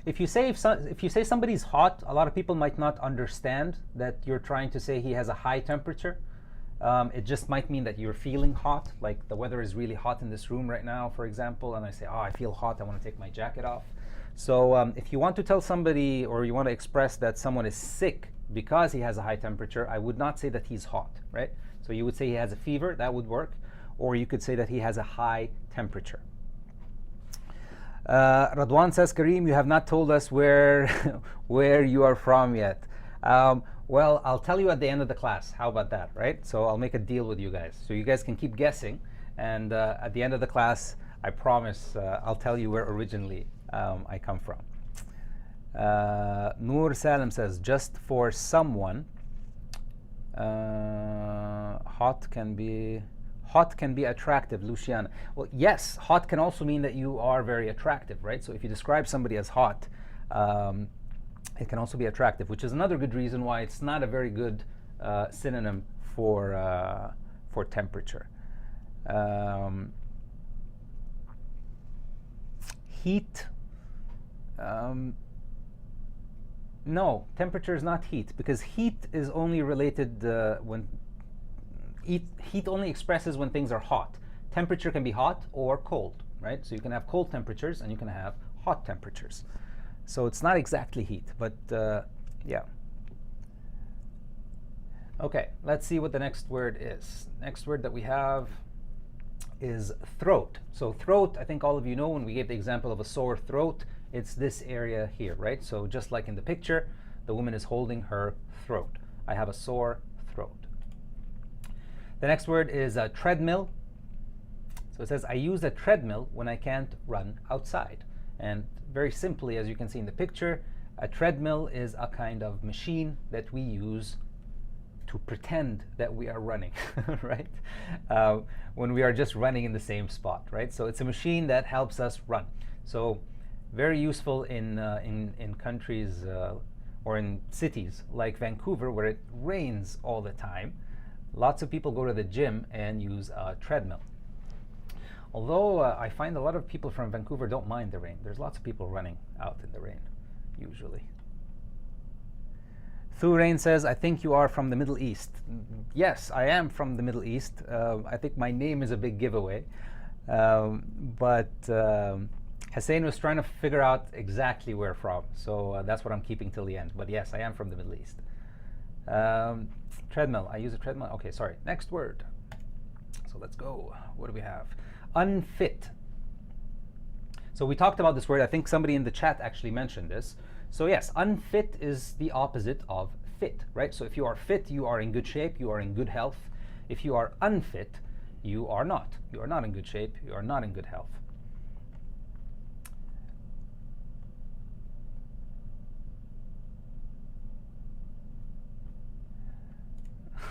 if you say somebody's hot, a lot of people might not understand that you're trying to say he has a high temperature. It just might mean that you're feeling hot, like the weather is really hot in this room right now, for example, and I say, oh, I feel hot, I want to take my jacket off. So if you want to tell somebody, or you want to express that someone is sick because he has a high temperature, I would not say that he's hot, right? So you would say he has a fever, that would work, or you could say that he has a high temperature. Radwan says, Karim, you have not told us where where you are from yet. Well, I'll tell you at the end of the class. How about that, right? So I'll make a deal with you guys. So you guys can keep guessing, and at the end of the class, I promise I'll tell you where originally I come from. Noor Salim says, just for someone, hot can be attractive. Luciana. Well, yes, hot can also mean that you are very attractive, right? So if you describe somebody as hot, it can also be attractive, which is another good reason why it's not a very good synonym for temperature. Heat. No, temperature is not heat, because heat is only related when heat only expresses when things are hot. Temperature can be hot or cold, right? So you can have cold temperatures and you can have hot temperatures. So it's not exactly heat, but yeah. Okay, let's see what the next word is. Next word that we have is throat. So throat, I think all of you know, when we gave the example of a sore throat, it's this area here, right? So just like in the picture, the woman is holding her throat. I have a sore throat. The next word is a treadmill. So it says, I use a treadmill when I can't run outside. And very simply, as you can see in the picture, a treadmill is a kind of machine that we use to pretend that we are running, right? When we are just running in the same spot, right? So it's a machine that helps us run. So very useful in countries or in cities like Vancouver, where it rains all the time. Lots of people go to the gym and use a treadmill. Although I find a lot of people from Vancouver don't mind the rain. There's lots of people running out in the rain, usually. Thurain says, I think you are from the Middle East. Yes, I am from the Middle East. I think my name is a big giveaway. But Hussein was trying to figure out exactly where from. So that's what I'm keeping till the end. But yes, I am from the Middle East. Treadmill. I use a treadmill. Okay, sorry. Next word. So let's go. What do we have? Unfit. So we talked about this word. I think somebody in the chat actually mentioned this. So yes, unfit is the opposite of fit, right? So if you are fit, you are in good shape, you are in good health. If you are unfit, you are not. You are not in good shape, you are not in good health.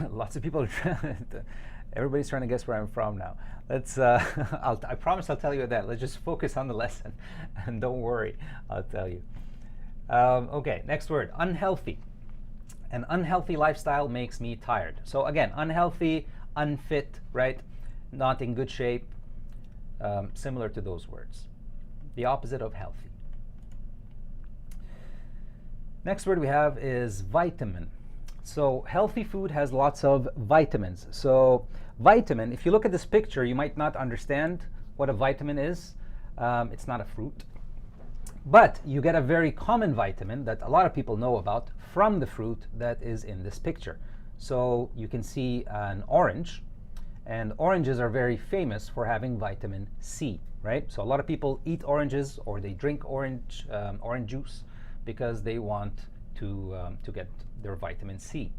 Lots of people are trying to, everybody's trying to guess where I'm from now. Let's, I promise I'll tell you that. Let's just focus on the lesson and don't worry, I'll tell you. Okay, next word, unhealthy. An unhealthy lifestyle makes me tired. So again, unhealthy, unfit, right? Not in good shape, similar to those words. The opposite of healthy. Next word we have is vitamin. So healthy food has lots of vitamins. So vitamin, if you look at this picture, you might not understand what a vitamin is. It's not a fruit. But you get a very common vitamin that a lot of people know about from the fruit that is in this picture. So you can see an orange, and oranges are very famous for having vitamin C, right? So a lot of people eat oranges or they drink orange juice because they want to get their vitamin C.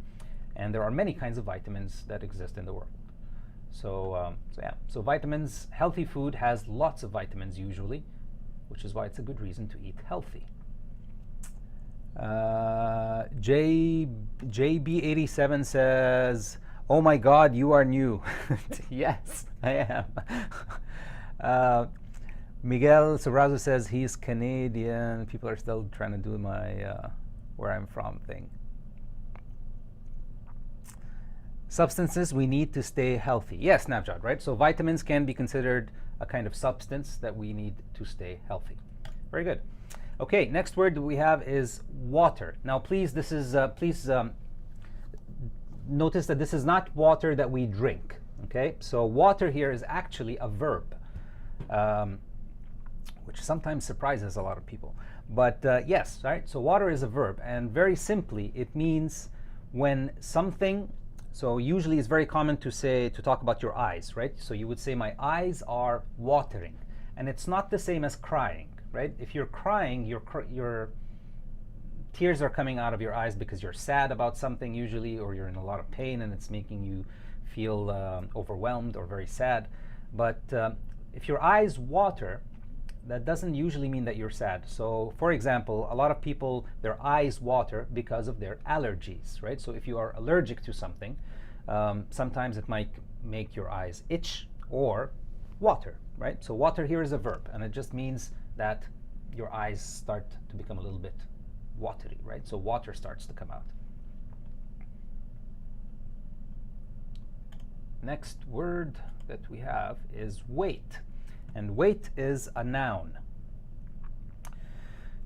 And there are many kinds of vitamins that exist in the world. So yeah, so vitamins, healthy food has lots of vitamins usually, which is why it's a good reason to eat healthy. JB87 says, oh my God, you are new. Yes, I am. Miguel Sobrazo says he's Canadian. People are still trying to do my where I'm from thing. substances we need to stay healthy. Yes, Navjad, right? So vitamins can be considered a kind of substance that we need to stay healthy. Very good. Okay, next word we have is water. Now, please, this is notice that this is not water that we drink. Okay, so water here is actually a verb, which sometimes surprises a lot of people. But yes, right. So water is a verb, and very simply, it means when something. So usually, it's very common to talk about your eyes, right? So you would say, my eyes are watering, and it's not the same as crying, right? If you're crying, your tears are coming out of your eyes because you're sad about something usually, or you're in a lot of pain and it's making you feel overwhelmed or very sad. But if your eyes water, that doesn't usually mean that you're sad. So for example, a lot of people, their eyes water because of their allergies, right? So if you are allergic to something, sometimes it might make your eyes itch or water, right? So water here is a verb, and it just means that your eyes start to become a little bit watery, right? So water starts to come out. Next word that we have is weight. And weight is a noun.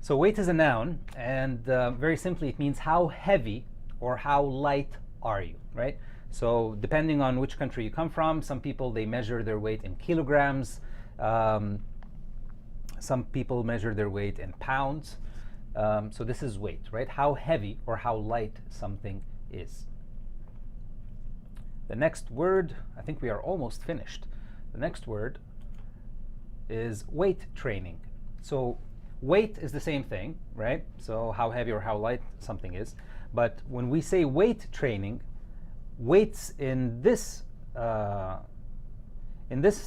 So weight is a noun, and very simply it means how heavy or how light are you, right? So depending on which country you come from, some people, they measure their weight in kilograms. Some people measure their weight in pounds. So this is weight, right? How heavy or how light something is. The next word, I think we are almost finished. The next word is weight training. So weight is the same thing, right? So how heavy or how light something is. But when we say weight training, weights in this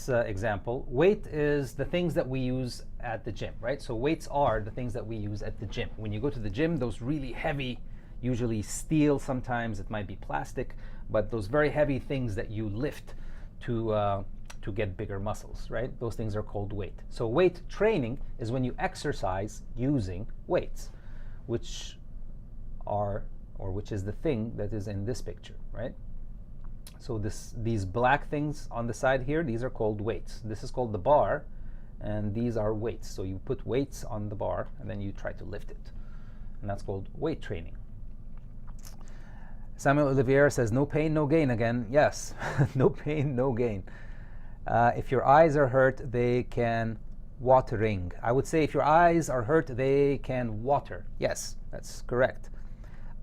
example, weight is the things that we use at the gym, right? So weights are the things that we use at the gym. When you go to the gym, those really heavy, usually steel, sometimes it might be plastic, but those very heavy things that you lift to get bigger muscles, right? Those things are called weight. So weight training is when you exercise using weights, which is the thing that is in this picture, right? So these black things on the side here, these are called weights. This is called the bar, and these are weights. So you put weights on the bar, and then you try to lift it. And that's called weight training. Samuel Olivier says, no pain, no gain again. Yes, no pain, no gain. If your eyes are hurt, they can watering. I would say if your eyes are hurt, they can water. Yes, that's correct.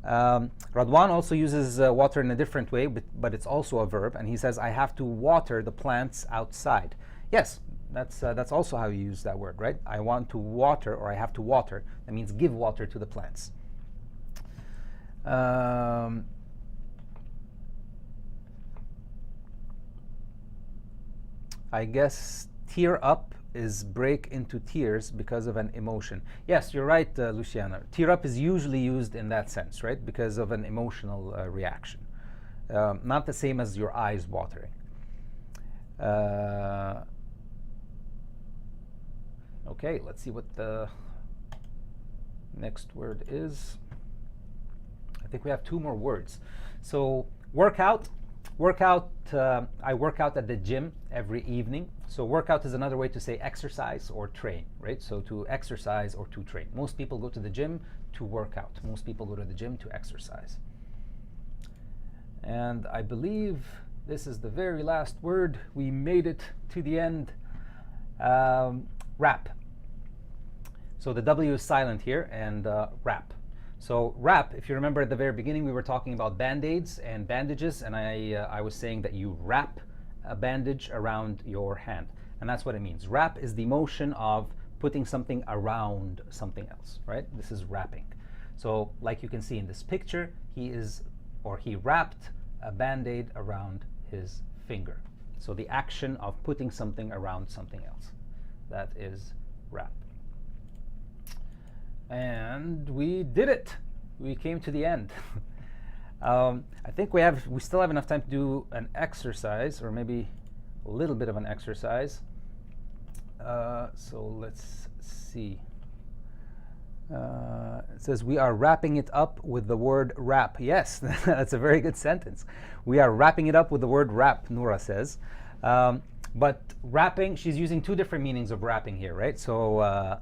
Radwan also uses water in a different way, but it's also a verb, and he says, I have to water the plants outside. Yes, that's also how you use that word, right? I want to water, or I have to water. That means give water to the plants. I guess tear up is break into tears because of an emotion. Yes, you're right, Luciana. Tear up is usually used in that sense, right? Because of an emotional reaction. Not the same as your eyes watering. Okay, let's see what the next word is. I think we have two more words. So workout. I work out at the gym every evening. So workout is another way to say exercise or train, right? So to exercise or to train. Most people go to the gym to work out. Most people go to the gym to exercise. And I believe this is the very last word. We made it to the end. Wrap. So the W is silent here, and wrap. So wrap, if you remember at the very beginning, we were talking about band-aids and bandages, and I was saying that you wrap a bandage around your hand, and that's what it means. Wrap is the motion of putting something around something else, right? This is wrapping. So like you can see in this picture, he wrapped a band-aid around his finger. So the action of putting something around something else, that is wrap. And we did it. We came to the end. I think we still have enough time to do an exercise, or maybe a little bit of an exercise. So let's see. It says, we are wrapping it up with the word wrap. Yes, that's a very good sentence. We are wrapping it up with the word wrap, Noura says. But wrapping, she's using two different meanings of wrapping here, right? So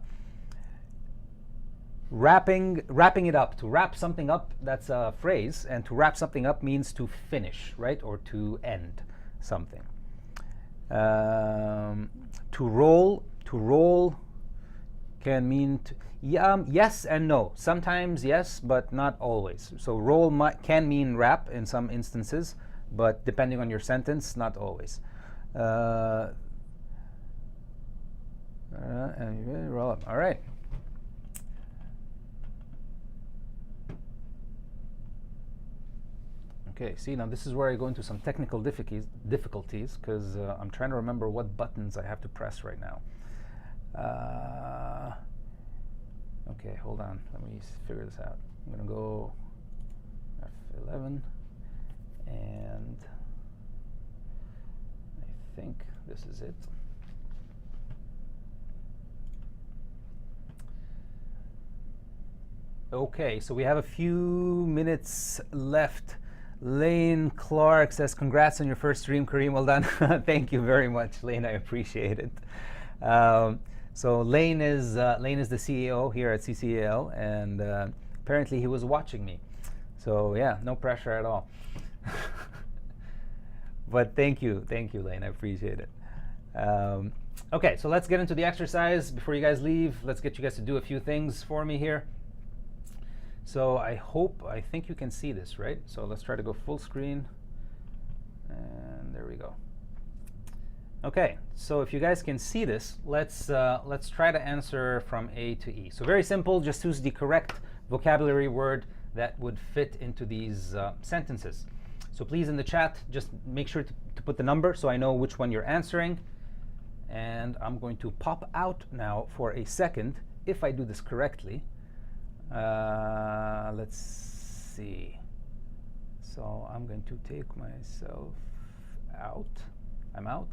wrapping it up, to wrap something up, that's a phrase, and to wrap something up means to finish, right? Or to end something. To roll can mean yes and no. Sometimes yes, but not always. So roll can mean wrap in some instances, but depending on your sentence, not always. Roll up. All right. Okay, see, now this is where I go into some technical difficulties because I'm trying to remember what buttons I have to press right now. Okay, hold on. Let me figure this out. I'm going to go F11, and I think this is it. Okay, so we have a few minutes left. Lane Clark says, congrats on your first stream, Karim. Well done. Thank you very much, Lane. I appreciate it. So Lane is the CEO here at CCAL, and apparently he was watching me. So yeah, no pressure at all. But thank you, Lane. I appreciate it. Okay, so let's get into the exercise. Before you guys leave, let's get you guys to do a few things for me here. So I think you can see this, right? So let's try to go full screen, and there we go. Okay, so if you guys can see this, let's try to answer from A to E. So very simple, just choose the correct vocabulary word that would fit into these sentences. So please, in the chat, just make sure to put the number so I know which one you're answering. And I'm going to pop out now for a second, if I do this correctly. Let's see. So I'm going to take myself out. I'm out.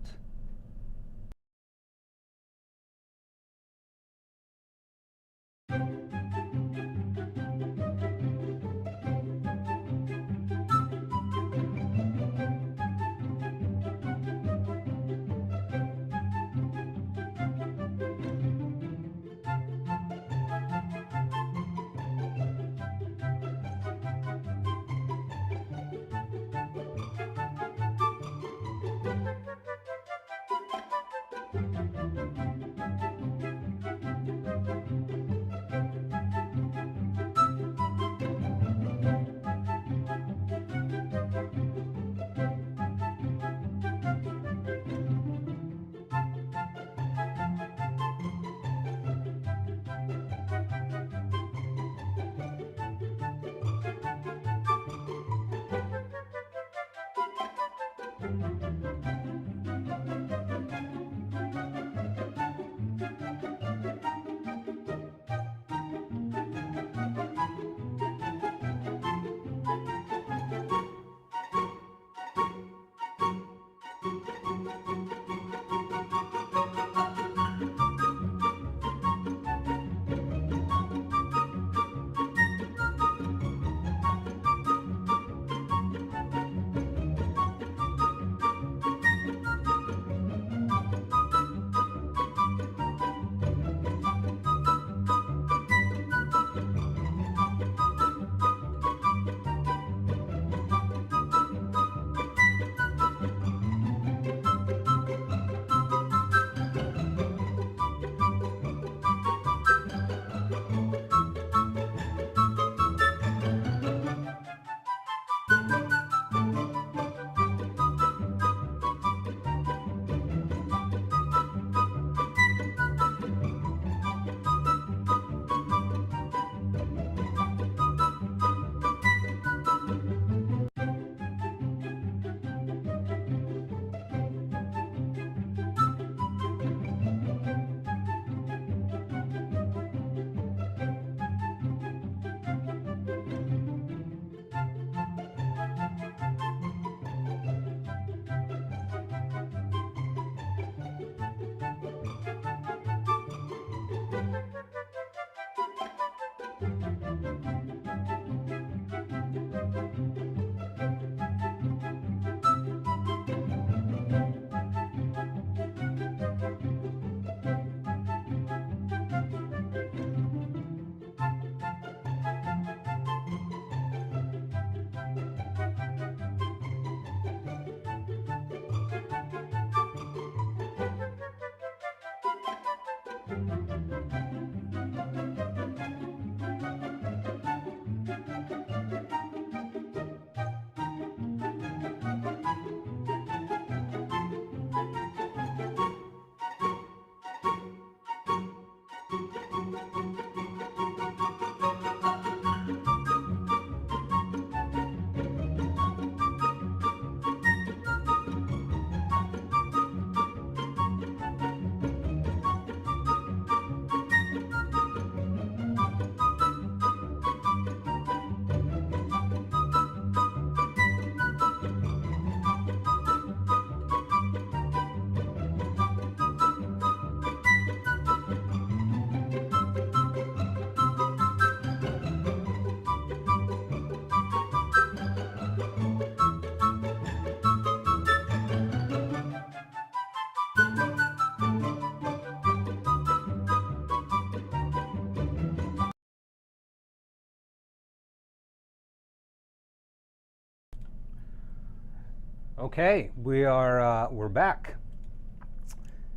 Okay, we're back.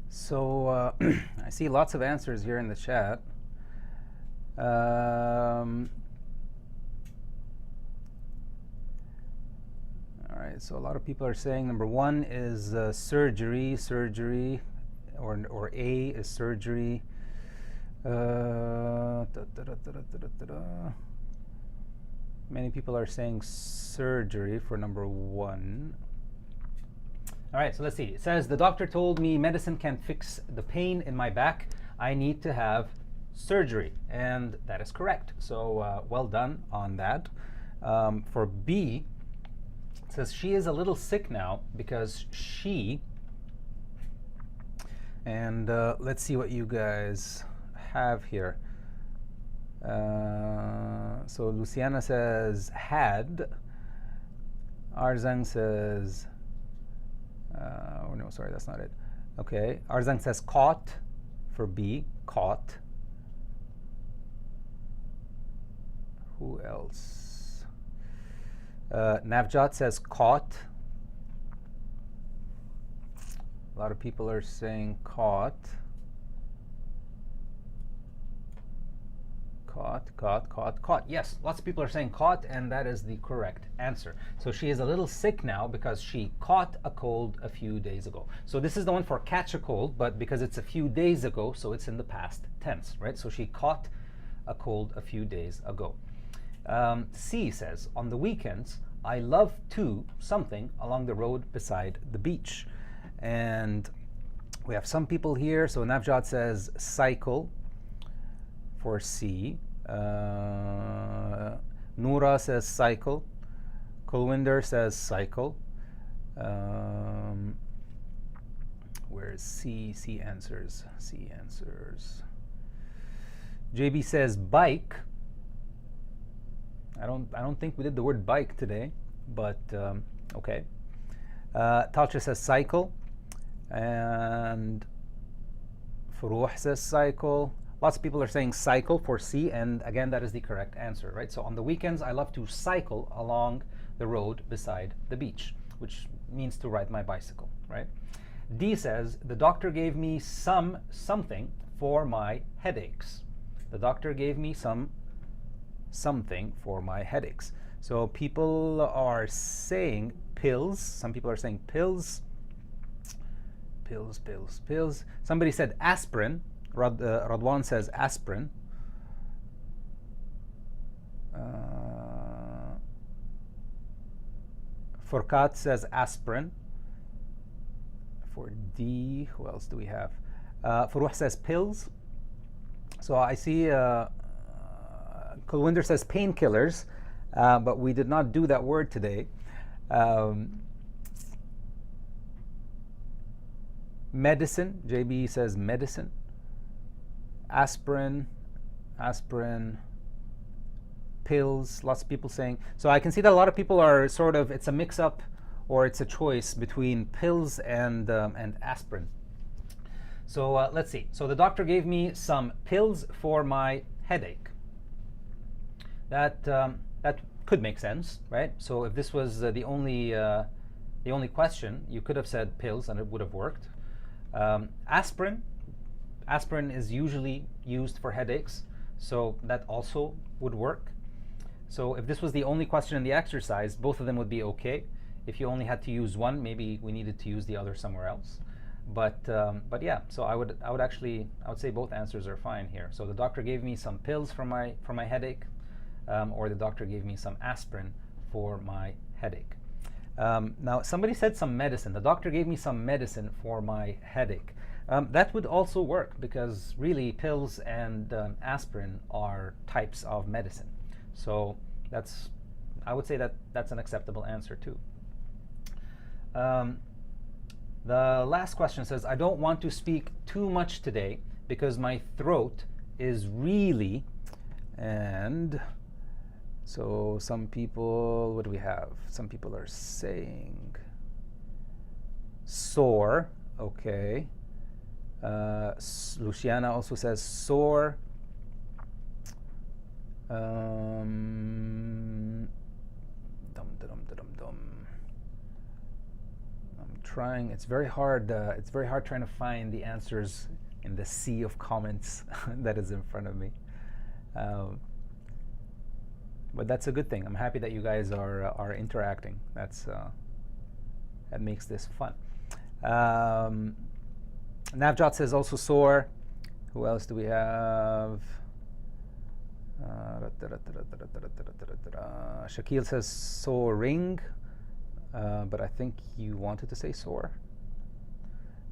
So I see lots of answers here in the chat. All right, so a lot of people are saying number one is surgery, or A is surgery. Many people are saying surgery for number one. All right, so let's see. It says, the doctor told me medicine can't fix the pain in my back. I need to have surgery. And that is correct. So well done on that. For B, it says, she is a little sick now because she, and let's see what you guys have here. So Luciana says had. Arzang says, oh no, sorry, that's not it. Okay, Arzang says caught for B, caught. Who else? Navjot says caught. A lot of people are saying caught. Caught. Yes, lots of people are saying caught, and that is the correct answer. So she is a little sick now because she caught a cold a few days ago. So this is the one for catch a cold, but because it's a few days ago, so it's in the past tense, right? So she caught a cold a few days ago. C says, on the weekends, I love to something along the road beside the beach. And we have some people here. So Navjot says cycle for C. Noura says cycle. Kulwinder says cycle. Where's C? C answers. C answers. JB says bike. I don't think we did the word bike today, but okay. Talcha says cycle, and Furuh says cycle. Lots of people are saying cycle for C, and again, that is the correct answer, right? So on the weekends, I love to cycle along the road beside the beach, which means to ride my bicycle, right? D says, the doctor gave me something for my headaches. The doctor gave me something for my headaches. So people are saying pills. Some people are saying pills. Pills. Somebody said aspirin. Radwan says aspirin. Furqat says aspirin. For D, who else do we have? Furuh says pills. So I see Kulwinder says painkillers, but we did not do that word today. Medicine, JB says medicine. Aspirin, pills, lots of people saying. So I can see that a lot of people are sort of, it's a mix-up or it's a choice between pills and aspirin. So let's see. So the doctor gave me some pills for my headache. That could make sense, right? So if this was the only question, you could have said pills and it would have worked. Aspirin, Aspirin is usually used for headaches, so that also would work. So if this was the only question in the exercise, both of them would be okay. If you only had to use one, maybe we needed to use the other somewhere else. But yeah, so I would say both answers are fine here. So the doctor gave me some pills for my headache, or the doctor gave me some aspirin for my headache. Now somebody said some medicine. The doctor gave me some medicine for my headache. That would also work, because really pills and aspirin are types of medicine. So I would say that's an acceptable answer too. The last question says, I don't want to speak too much today because my throat is really, and so some people, what do we have? Some people are saying sore, okay. Luciana also says sore. I'm trying. It's very hard. It's very hard trying to find the answers in the sea of comments that is in front of me. But that's a good thing. I'm happy that you guys are interacting. That makes this fun. Navjot says also sore. Who else do we have? Shakil says soaring, but I think you wanted to say sore.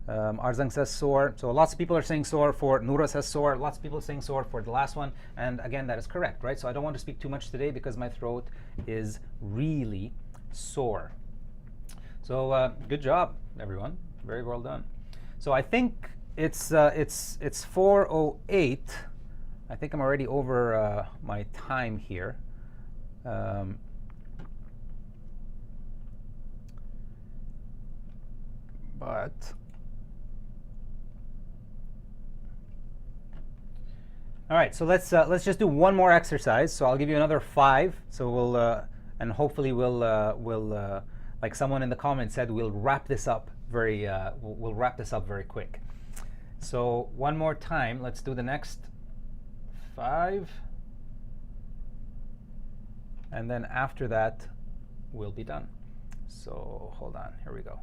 Arzang says sore. So lots of people are saying sore for Noura says sore. Lots of people are saying sore for the last one. And again, that is correct, right? So I don't want to speak too much today because my throat is really sore. So good job, everyone. Very well done. So I think it's 4:08. I think I'm already over my time here. But all right, so let's just do one more exercise. So I'll give you another 5. So we'll and hopefully we'll like someone in the comments said, we'll wrap this up very quick. So one more time, let's do the next 5, and then after that we'll be done. So hold on, here we go.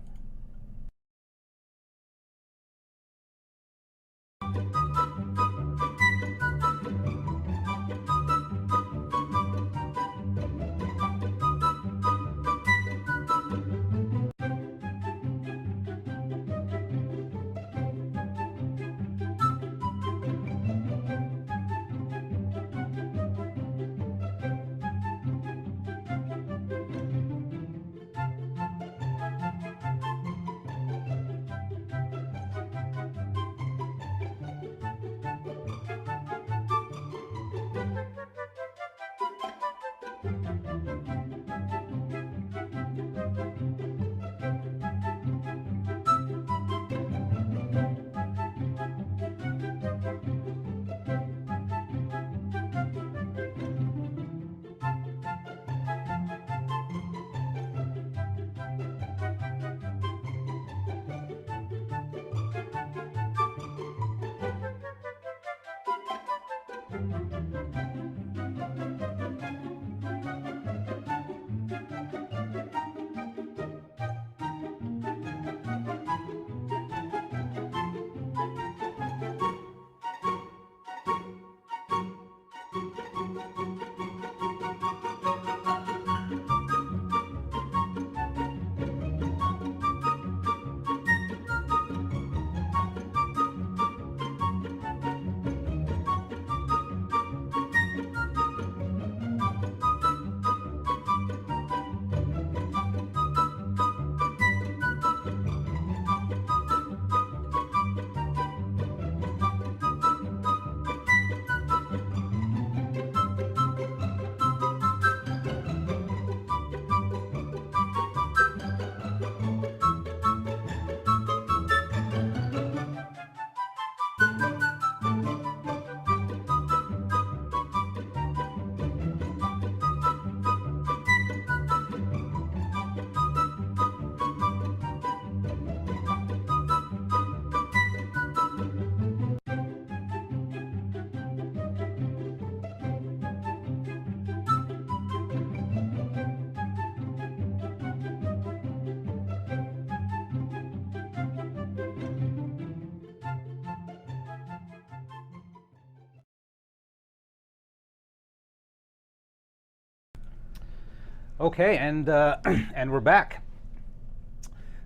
Okay, and and we're back.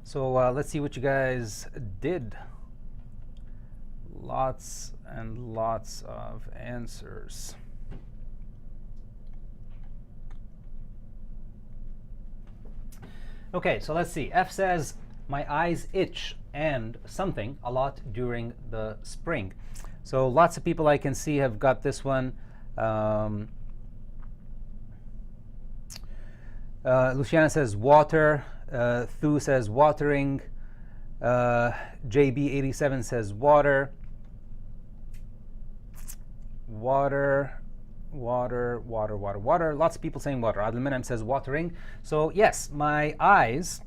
So let's see what you guys did. Lots and lots of answers. Okay, so let's see. F says, my eyes itch and something a lot during the spring. So lots of people I can see have got this one. Luciana says water. Thu says watering. JB87 says water. Water. Lots of people saying water. Adil Minam says watering. So yes, my eyes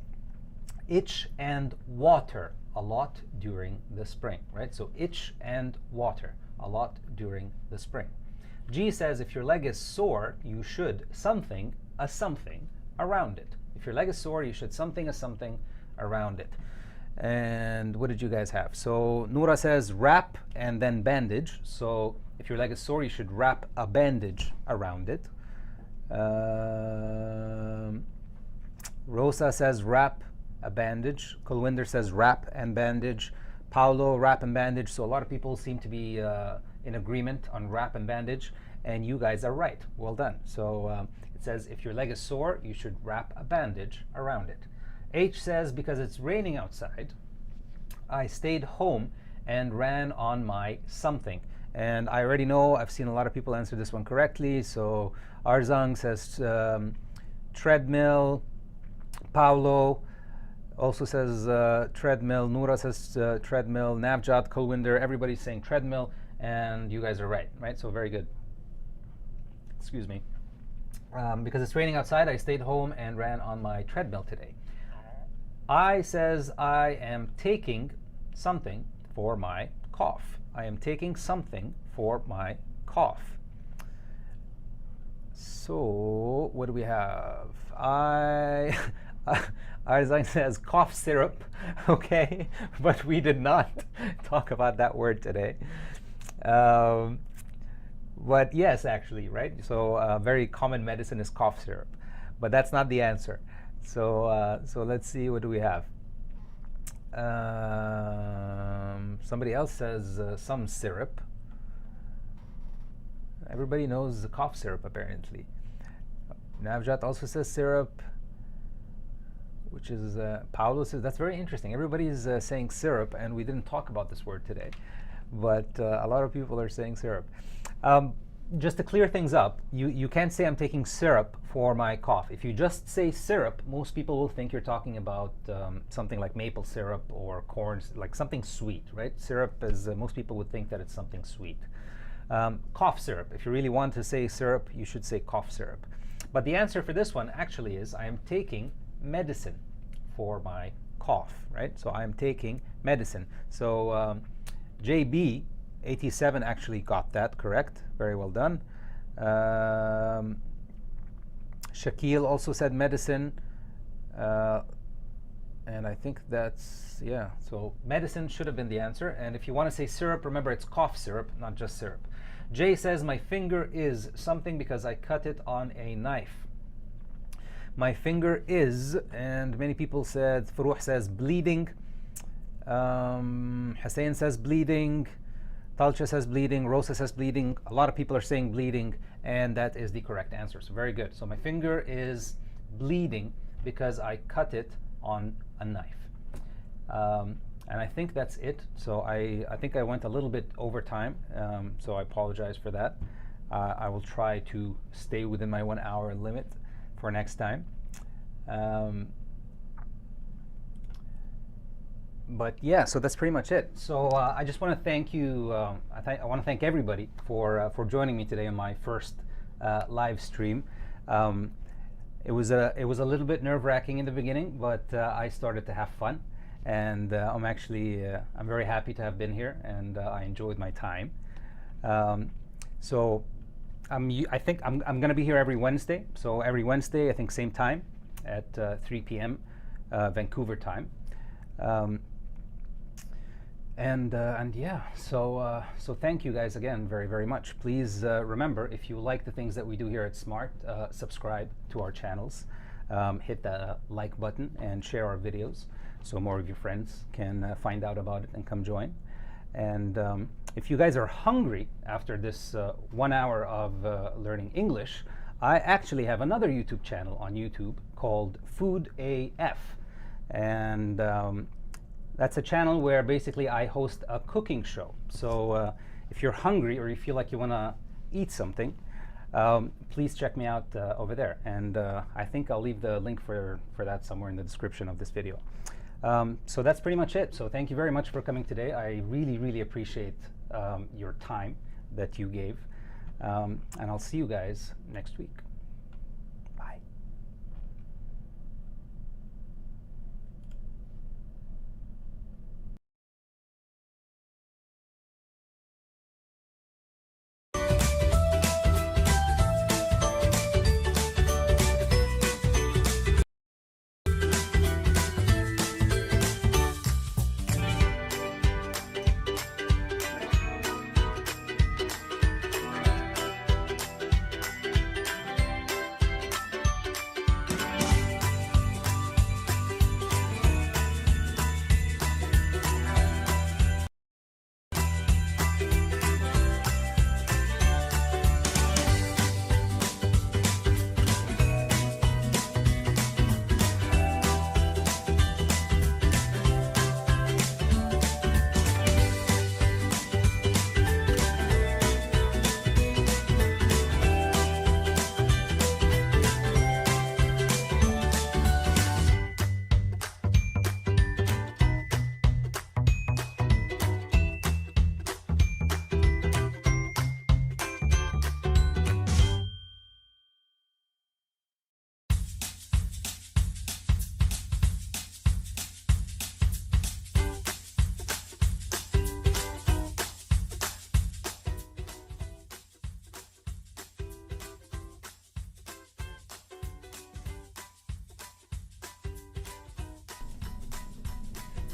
itch and water a lot during the spring, right? So itch and water a lot during the spring. G says if your leg is sore, you should something around it. If your leg is sore, you should something around it. And what did you guys have? So Noura says wrap and then bandage. So if your leg is sore, you should wrap a bandage around it. Rosa says wrap a bandage. Kulwinder says wrap and bandage. Paulo, wrap and bandage. So a lot of people seem to be in agreement on wrap and bandage, and you guys are right. Well done. So it says if your leg is sore, you should wrap a bandage around it. H says because it's raining outside, I stayed home and ran on my something. And I already know, I've seen a lot of people answer this one correctly. So Arzang says treadmill. Paulo also says treadmill. Noura says treadmill. Navjat, Kulwinder, everybody's saying treadmill, and you guys are right, right? So very good. Excuse me. Because it's raining outside, I stayed home and ran on my treadmill today. I says I am taking something for my cough. I am taking something for my cough. So what do we have? Arzang says cough syrup, okay, but we did not talk about that word today. But yes, actually, right? So very common medicine is cough syrup, but that's not the answer. So so let's see, what do we have? Somebody else says some syrup. Everybody knows the cough syrup apparently. Navjat also says syrup, which is Paulo says that's very interesting. Everybody's saying syrup, and we didn't talk about this word today, but a lot of people are saying syrup. Just to clear things up, you can't say I'm taking syrup for my cough. If you just say syrup, most people will think you're talking about something like maple syrup or corn, like something sweet, right? Syrup is, most people would think that it's something sweet. Cough syrup, if you really want to say syrup, you should say cough syrup. But the answer for this one actually is I am taking medicine for my cough, right? So I am taking medicine. So JB87 actually got that correct. Very well done. Shakil also said medicine. And I think that's, yeah. So medicine should have been the answer. And if you want to say syrup, remember it's cough syrup, not just syrup. Jay says my finger is something because I cut it on a knife. My finger is, and many people said, Farouh says bleeding. Hussein says bleeding. Talcha says bleeding. Rosa says bleeding. A lot of people are saying bleeding, and that is the correct answer. So very good. So my finger is bleeding because I cut it on a knife. And I think that's it. So I think I went a little bit over time, so I apologize for that. I will try to stay within my 1 hour limit for next time. But yeah, so that's pretty much it. So I just want to thank you. I want to thank everybody for joining me today on my first live stream. It was a little bit nerve-wracking in the beginning, but I started to have fun, and I'm very happy to have been here, and I enjoyed my time. So I think I'm going to be here every Wednesday. So every Wednesday, I think same time at 3 p.m. Vancouver time. And yeah, so thank you guys again very, very much. Please remember, if you like the things that we do here at Smrt, subscribe to our channels, hit the like button, and share our videos so more of your friends can find out about it and come join. And if you guys are hungry after this 1 hour of learning English, I actually have another YouTube channel on YouTube called Food AF. And that's a channel where basically I host a cooking show. So if you're hungry or you feel like you want to eat something, please check me out over there. And I think I'll leave the link for that somewhere in the description of this video. So that's pretty much it. So thank you very much for coming today. I really, really appreciate your time that you gave. And I'll see you guys next week. Bye.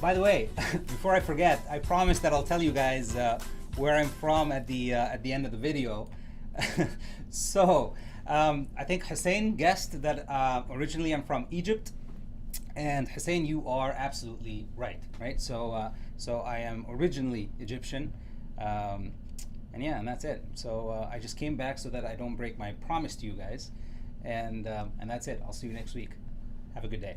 By the way, before I forget, I promise that I'll tell you guys where I'm from at the end of the video. So, I think Hussein guessed that originally I'm from Egypt, and Hussein, you are absolutely right? So, so I am originally Egyptian, and yeah, and that's it. So I just came back so that I don't break my promise to you guys, and that's it. I'll see you next week. Have a good day.